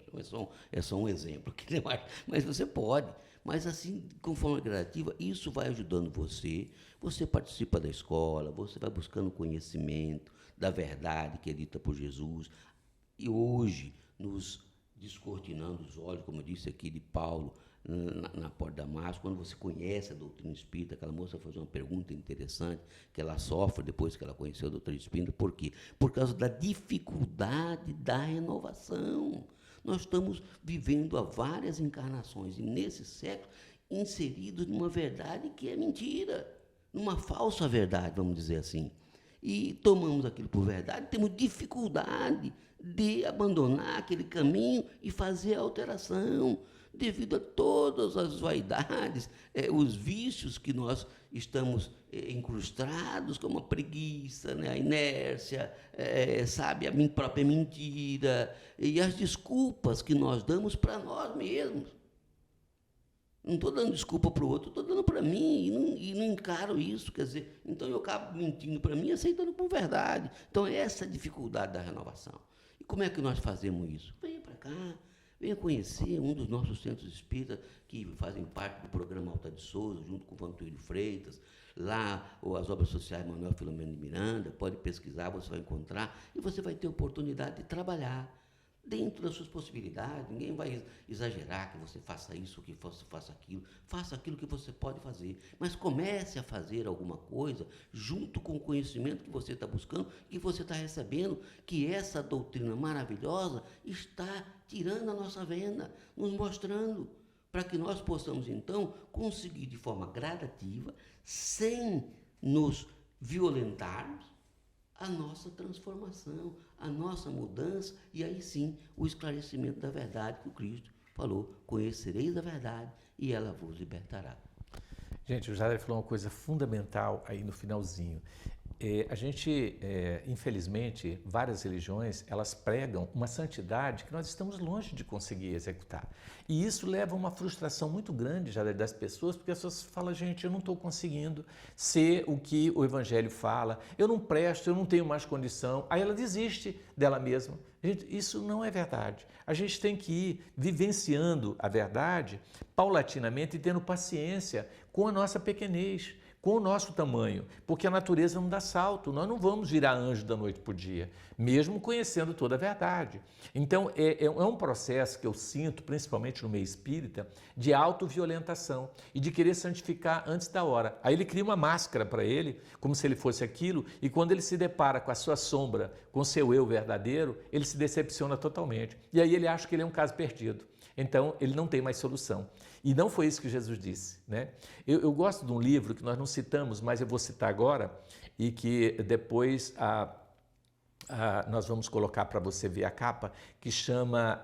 é só um exemplo, mas você pode. Mas assim, conforme a gradativa, isso vai ajudando você. Você participa da escola, você vai buscando conhecimento da verdade que é dita por Jesus. E hoje, nos descortinando os olhos, como eu disse aqui de Paulo, na Porta da Damasco, quando você conhece a doutrina espírita, aquela moça fez uma pergunta interessante, que ela sofre depois que ela conheceu a doutrina espírita, por quê? Por causa da dificuldade da renovação. Nós estamos vivendo há várias encarnações, e nesse século, inseridos numa verdade que é mentira, numa falsa verdade, vamos dizer assim. E tomamos aquilo por verdade, temos dificuldade de abandonar aquele caminho e fazer a alteração, devido a todas as vaidades, os vícios que nós estamos incrustados, como a preguiça, né, a inércia, sabe, a minha própria mentira, e as desculpas que nós damos para nós mesmos. Não estou dando desculpa para o outro, estou dando para mim e não encaro isso, quer dizer, então eu acabo mentindo para mim, aceitando por verdade. Então, essa é a dificuldade da renovação. E como é que nós fazemos isso? Venha para cá, venha conhecer um dos nossos centros espíritas que fazem parte do programa Alta de Souza, junto com o Vantuílio Freitas, lá, ou as obras sociais Manuel Filomeno de Miranda, pode pesquisar, você vai encontrar, e você vai ter oportunidade de trabalhar dentro das suas possibilidades. Ninguém vai exagerar que você faça isso, que você faça aquilo que você pode fazer, mas comece a fazer alguma coisa junto com o conhecimento que você está buscando, que você está recebendo, que essa doutrina maravilhosa está tirando a nossa venda, nos mostrando, para que nós possamos então conseguir de forma gradativa, sem nos violentarmos, a nossa transformação, a nossa mudança, e aí sim o esclarecimento da verdade que o Cristo falou: conhecereis a verdade e ela vos libertará. Gente, o Jader falou uma coisa fundamental aí no finalzinho. Infelizmente, várias religiões, elas pregam uma santidade que nós estamos longe de conseguir executar. E isso leva a uma frustração muito grande, Jader, das pessoas, porque as pessoas falam: gente, eu não estou conseguindo ser o que o Evangelho fala, eu não presto, eu não tenho mais condição. Aí ela desiste dela mesma. Gente, isso não é verdade. A gente tem que ir vivenciando a verdade paulatinamente e tendo paciência com a nossa pequenez, com o nosso tamanho, porque a natureza não dá salto, nós não vamos virar anjo da noite para o dia, mesmo conhecendo toda a verdade. Então, é um processo que eu sinto, principalmente no meio espírita, de autoviolentação e de querer santificar antes da hora. Aí ele cria uma máscara para ele, como se ele fosse aquilo, e quando ele se depara com a sua sombra, com o seu eu verdadeiro, ele se decepciona totalmente. E aí ele acha que ele é um caso perdido. Então, ele não tem mais solução. E não foi isso que Jesus disse, né? Eu gosto de um livro que nós não citamos, mas eu vou citar agora, e que depois nós vamos colocar para você ver a capa, que chama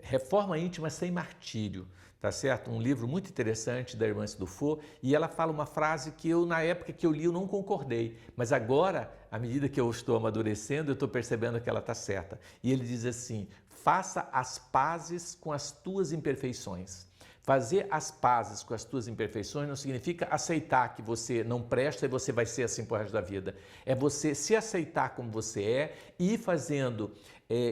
Reforma Íntima Sem Martírio, tá certo? Um livro muito interessante da irmã Dufour, e ela fala uma frase que eu, na época que eu li, eu não concordei, mas agora, à medida que eu estou amadurecendo, eu estou percebendo que ela está certa. E ele diz assim: faça as pazes com as tuas imperfeições. Fazer as pazes com as tuas imperfeições não significa aceitar que você não presta e você vai ser assim por resto da vida. É você se aceitar como você é e ir fazendo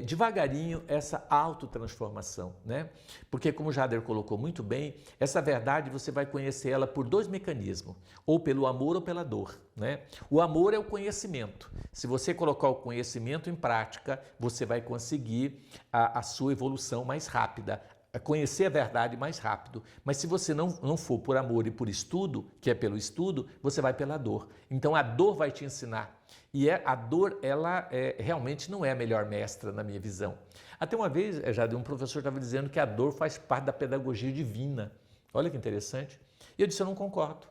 devagarinho essa autotransformação, né? Porque, como o Jader colocou muito bem, essa verdade você vai conhecer ela por 2 mecanismos, ou pelo amor ou pela dor, né? O amor é o conhecimento. Se você colocar o conhecimento em prática, você vai conseguir a sua evolução mais rápida. conhecer a verdade mais rápido. Mas se você não for por amor e por estudo, que é pelo estudo, você vai pela dor. Então a dor vai te ensinar. E a dor, ela realmente não é a melhor mestra na minha visão. Até uma vez, já um professor estava dizendo que a dor faz parte da pedagogia divina. Olha que interessante. E eu disse, eu não concordo.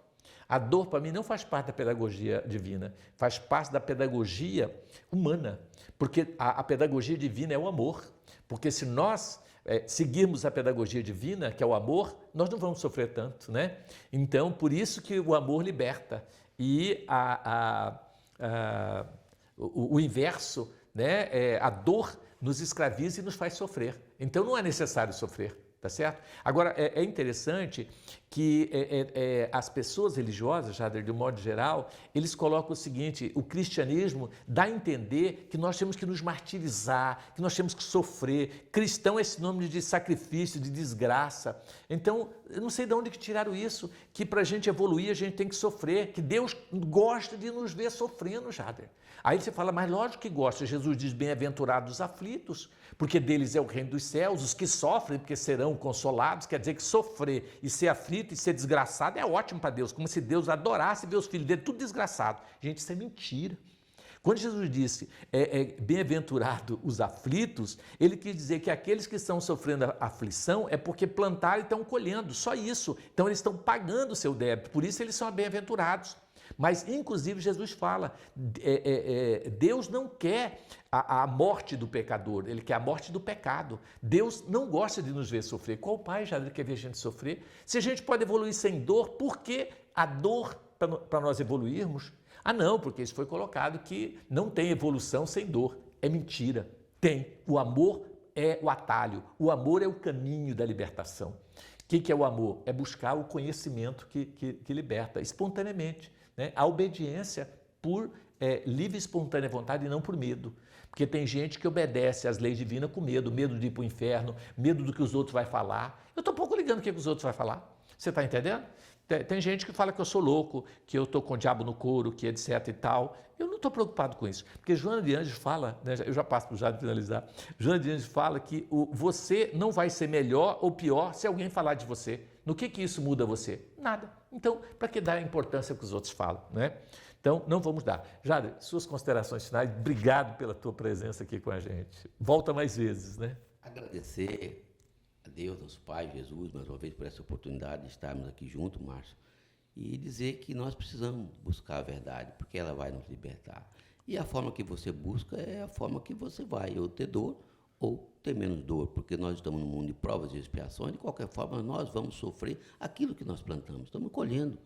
A dor, para mim, não faz parte da pedagogia divina, faz parte da pedagogia humana. Porque a pedagogia divina é o amor. Porque se nós seguirmos a pedagogia divina, que é o amor, nós não vamos sofrer tanto, né? Então, por isso que o amor liberta. E o inverso, né? A dor nos escraviza e nos faz sofrer. Então, não é necessário sofrer. Tá certo? Agora, é interessante que as pessoas religiosas, já de um modo geral, eles colocam o seguinte, o cristianismo dá a entender que nós temos que nos martirizar, que nós temos que sofrer. Cristão é sinônimo de sacrifício, de desgraça. Então, eu não sei de onde que tiraram isso, que para a gente evoluir a gente tem que sofrer, que Deus gosta de nos ver sofrendo, Jader. Aí você fala, mas lógico que gosta. Jesus diz, bem-aventurados os aflitos, porque deles é o reino dos céus, os que sofrem, porque serão consolados. Quer dizer que sofrer e ser aflito e ser desgraçado é ótimo para Deus, como se Deus adorasse ver os filhos dele tudo desgraçado. Gente, isso é mentira. Quando Jesus disse, bem-aventurado os aflitos, ele quis dizer que aqueles que estão sofrendo a aflição é porque plantaram e estão colhendo, só isso. Então eles estão pagando o seu débito, por isso eles são bem-aventurados. Mas, inclusive, Jesus fala, Deus não quer a morte do pecador, Ele quer a morte do pecado. Deus não gosta de nos ver sofrer. Qual pai já quer ver a gente sofrer? Se a gente pode evoluir sem dor, por que a dor para nós evoluirmos? Ah, não, porque isso foi colocado que não tem evolução sem dor. É mentira. Tem. O amor é o atalho. O amor é o caminho da libertação. O que é o amor? É buscar o conhecimento que liberta espontaneamente. Né? A obediência por livre e espontânea vontade e não por medo. Porque tem gente que obedece às leis divinas com medo de ir para o inferno, medo do que os outros vão falar. Eu estou pouco ligando o que os outros vão falar. Você está entendendo? Tem gente que fala que eu sou louco, que eu estou com o diabo no couro, que etc e tal. Eu não estou preocupado com isso. Porque Joana de Anjos fala, né, eu já passo para o Jade finalizar, Joana de Anjos fala que você não vai ser melhor ou pior se alguém falar de você. No que isso muda você? Nada. Então, para que dar a importância que os outros falam, né? Então, não vamos dar. Jade, suas considerações finais, obrigado pela tua presença aqui com a gente. Volta mais vezes, né? Agradecer a Deus, nosso Pai, Jesus, mais uma vez por essa oportunidade de estarmos aqui juntos, Márcio, e dizer que nós precisamos buscar a verdade, porque ela vai nos libertar. E a forma que você busca é a forma que você vai, ou ter dor, ou ter menos dor, porque nós estamos num mundo de provas e expiações, de qualquer forma nós vamos sofrer aquilo que nós plantamos, estamos colhendo,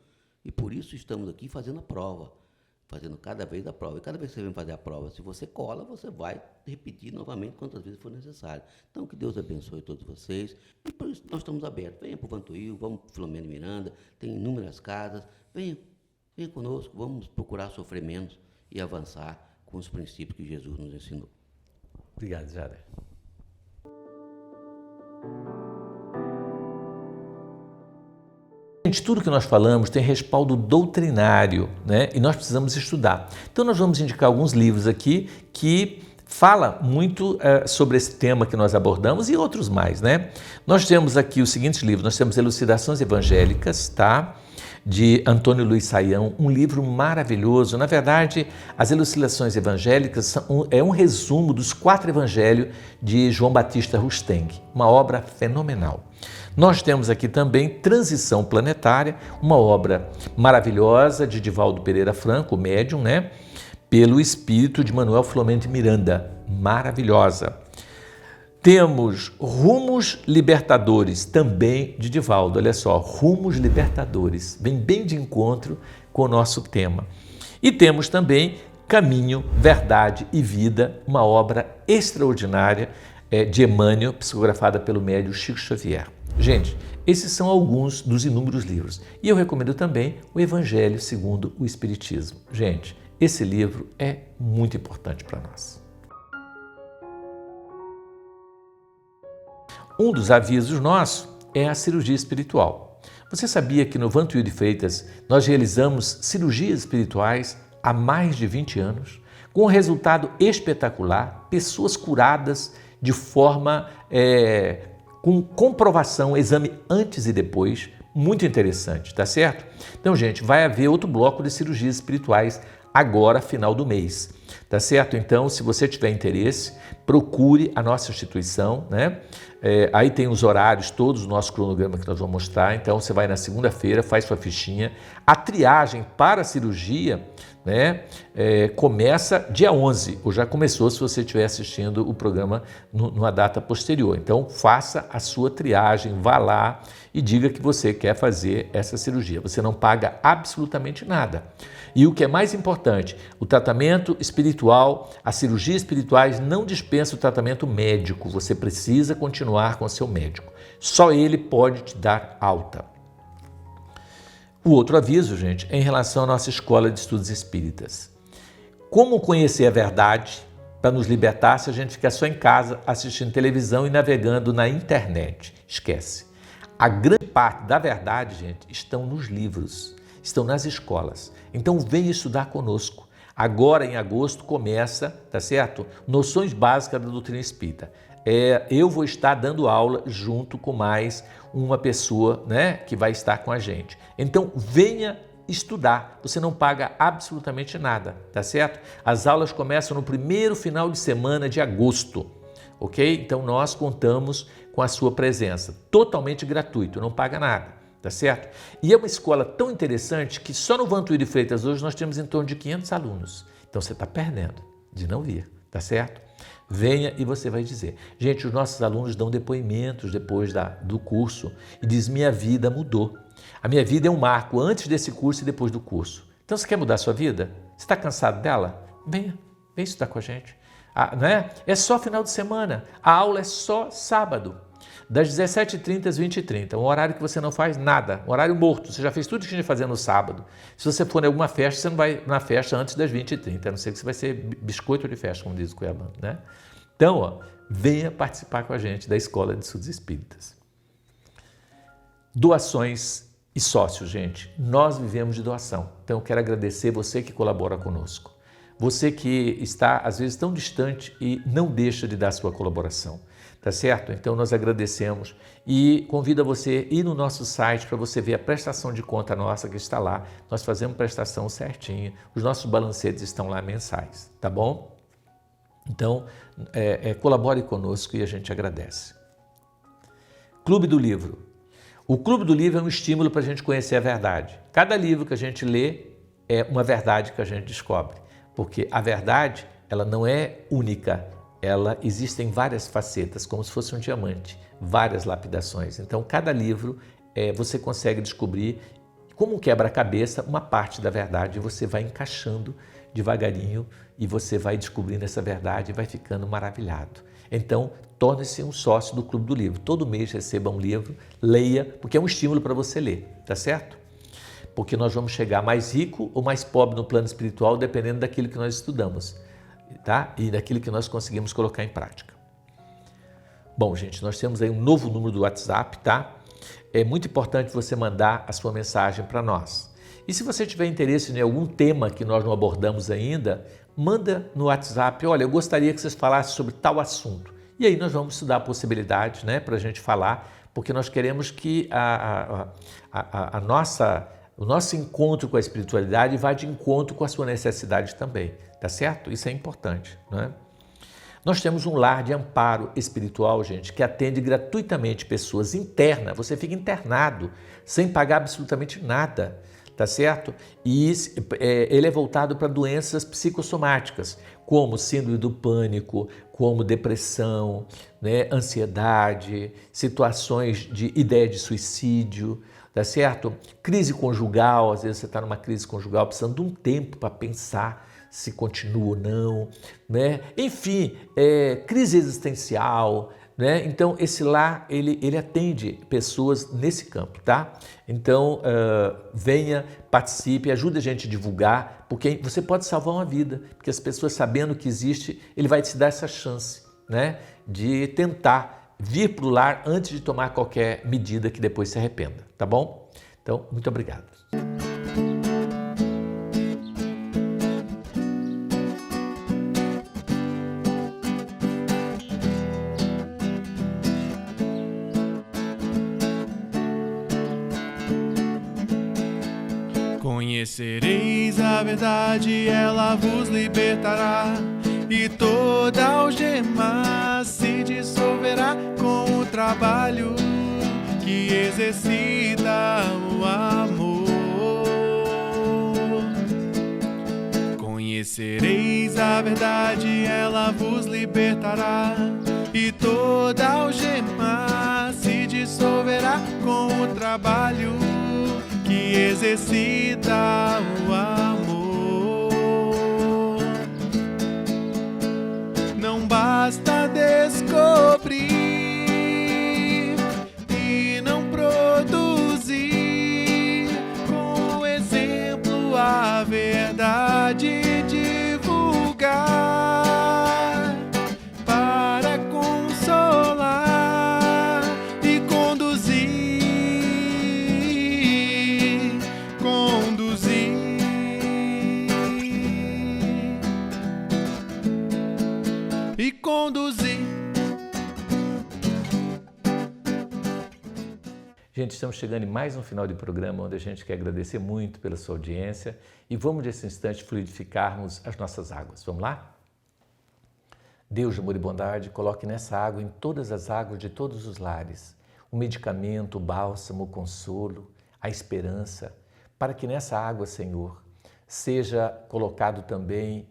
e por isso estamos aqui fazendo a prova, fazendo cada vez a prova, e cada vez que você vem fazer a prova, se você cola, você vai repetir novamente quantas vezes for necessário. Então, que Deus abençoe todos vocês, e por isso nós estamos abertos. Venha para o Vantuil, vamos para o Filomeno Miranda, tem inúmeras casas, venha conosco, vamos procurar sofrer menos e avançar com os princípios que Jesus nos ensinou. Obrigado, Jader. Gente, tudo que nós falamos tem respaldo doutrinário, né? E nós precisamos estudar. Então nós vamos indicar alguns livros aqui que fala muito sobre esse tema que nós abordamos e outros mais, né? Nós temos aqui os seguintes livros, nós temos Elucidações Evangélicas, tá? De Antônio Luiz Saião, um livro maravilhoso. Na verdade, as Elucidações Evangélicas é um resumo dos 4 evangelhos de João Batista Rusteng, uma obra fenomenal. Nós temos aqui também Transição Planetária, uma obra maravilhosa de Divaldo Pereira Franco, médium, né? Pelo espírito de Manuel Filomeno de Miranda, maravilhosa. Temos Rumos Libertadores, também de Divaldo, olha só, Rumos Libertadores, vem bem de encontro com o nosso tema. E temos também Caminho, Verdade e Vida, uma obra extraordinária de Emmanuel, psicografada pelo médium Chico Xavier. Gente, esses são alguns dos inúmeros livros. E eu recomendo também o Evangelho segundo o Espiritismo. Gente, esse livro é muito importante para nós. Um dos avisos nossos é a cirurgia espiritual. Você sabia que no Vantuil de Freitas nós realizamos cirurgias espirituais há mais de 20 anos, com um resultado espetacular, pessoas curadas de forma com comprovação, exame antes e depois, muito interessante, tá certo? Então, gente, vai haver outro bloco de cirurgias espirituais agora, final do mês, tá certo? Então, se você tiver interesse, procure a nossa instituição, né? Aí tem os horários, todos o nosso cronograma que nós vamos mostrar. Então, você vai na segunda-feira, faz sua fichinha. A triagem para a cirurgia, né, começa dia 11, ou já começou se você estiver assistindo o programa numa data posterior. Então, faça a sua triagem, vá lá e diga que você quer fazer essa cirurgia. Você não paga absolutamente nada. E o que é mais importante, o tratamento espiritual, as cirurgias espirituais não dispensam o tratamento médico. Você precisa continuar com o seu médico. Só ele pode te dar alta. O outro aviso, gente, é em relação à nossa escola de estudos espíritas. Como conhecer a verdade para nos libertar se a gente ficar só em casa assistindo televisão e navegando na internet? Esquece. A grande parte da verdade, gente, estão nos livros, estão nas escolas. Então venha estudar conosco. Agora em agosto começa, tá certo? Noções básicas da doutrina espírita. Eu vou estar dando aula junto com mais uma pessoa, né, que vai estar com a gente. Então venha estudar, você não paga absolutamente nada, tá certo? As aulas começam no primeiro final de semana de agosto, ok? Então nós contamos com a sua presença, totalmente gratuito, não paga nada, tá certo? E é uma escola tão interessante que só no Vantuíri Freitas hoje nós temos em torno de 500 alunos. Então você está perdendo de não vir, tá certo? Venha e você vai dizer. Gente, os nossos alunos dão depoimentos depois do curso e diz: minha vida mudou. A minha vida é um marco antes desse curso e depois do curso. Então você quer mudar a sua vida? Você está cansado dela? Venha estudar com a gente. Não é? É só final de semana. A aula é só sábado, das 17h30 às 20h30, um horário que você não faz nada, um horário morto, você já fez tudo que tinha que fazer no sábado. Se você for em alguma festa, você não vai na festa antes das 20h30, a não ser que você vai ser biscoito de festa, como diz o Cuiabano, né? Então, venha participar com a gente da Escola de Estudos Espíritas. Doações e sócios, gente, nós vivemos de doação, então eu quero agradecer você que colabora conosco, você que está às vezes tão distante e não deixa de dar sua colaboração. Tá certo? Então nós agradecemos e convido a você a ir no nosso site para você ver a prestação de conta nossa que está lá. Nós fazemos prestação certinha, os nossos balancetes estão lá mensais, tá bom? Então colabore conosco e a gente agradece. Clube do Livro. O Clube do Livro é um estímulo para a gente conhecer a verdade. Cada livro que a gente lê é uma verdade que a gente descobre, porque a verdade ela não é única. Existem várias facetas, como se fosse um diamante, várias lapidações. Então, cada livro você consegue descobrir, como um quebra-cabeça, uma parte da verdade, e você vai encaixando devagarinho e você vai descobrindo essa verdade e vai ficando maravilhado. Então, torne-se um sócio do Clube do Livro. Todo mês receba um livro, leia, porque é um estímulo para você ler, tá certo? Porque nós vamos chegar mais rico ou mais pobre no plano espiritual, dependendo daquilo que nós estudamos. Tá? E daquilo que nós conseguimos colocar em prática. Bom, gente, nós temos aí um novo número do WhatsApp, tá? É muito importante você mandar a sua mensagem para nós. E se você tiver interesse em algum tema que nós não abordamos ainda, manda no WhatsApp: olha, eu gostaria que vocês falassem sobre tal assunto. E aí nós vamos estudar a possibilidade, né, para a gente falar, porque nós queremos que o nosso encontro com a espiritualidade vá de encontro com a sua necessidade também, tá certo? Isso é importante, não é? Nós temos um lar de amparo espiritual, gente, que atende gratuitamente pessoas internas. Você fica internado sem pagar absolutamente nada, tá certo? E ele é voltado para doenças psicossomáticas, como síndrome do pânico, como depressão, né, ansiedade, situações de ideia de suicídio, tá certo? Crise conjugal, às vezes você está numa crise conjugal precisando de um tempo para pensar se continua ou não, né? Enfim, crise existencial, né? Então esse lar, ele atende pessoas nesse campo, tá? Então venha, participe, ajude a gente a divulgar, porque você pode salvar uma vida, porque as pessoas sabendo que existe, ele vai te dar essa chance, né? De tentar vir para o lar antes de tomar qualquer medida que depois se arrependa, tá bom? Então, muito obrigado. Conhecereis a verdade, ela vos libertará, e toda algema se dissolverá com o trabalho que exercita o amor. Conhecereis a verdade, ela vos libertará, e toda algema se dissolverá com o trabalho que exercita o amor. Não basta descobrir e não produzir, com o exemplo a verdade divulgar, para consolar e conduzir. Gente, estamos chegando em mais um final de programa onde a gente quer agradecer muito pela sua audiência e vamos nesse instante fluidificarmos as nossas águas. Vamos lá? Deus de amor e bondade, coloque nessa água, em todas as águas de todos os lares, o medicamento, o bálsamo, o consolo, a esperança, para que nessa água, Senhor, seja colocado também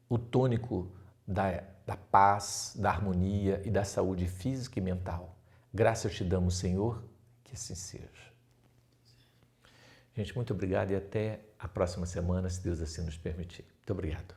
o tônico da paz, da harmonia e da saúde física e mental. Graças te damos, Senhor, que assim seja. Gente, muito obrigado e até a próxima semana, se Deus assim nos permitir. Muito obrigado.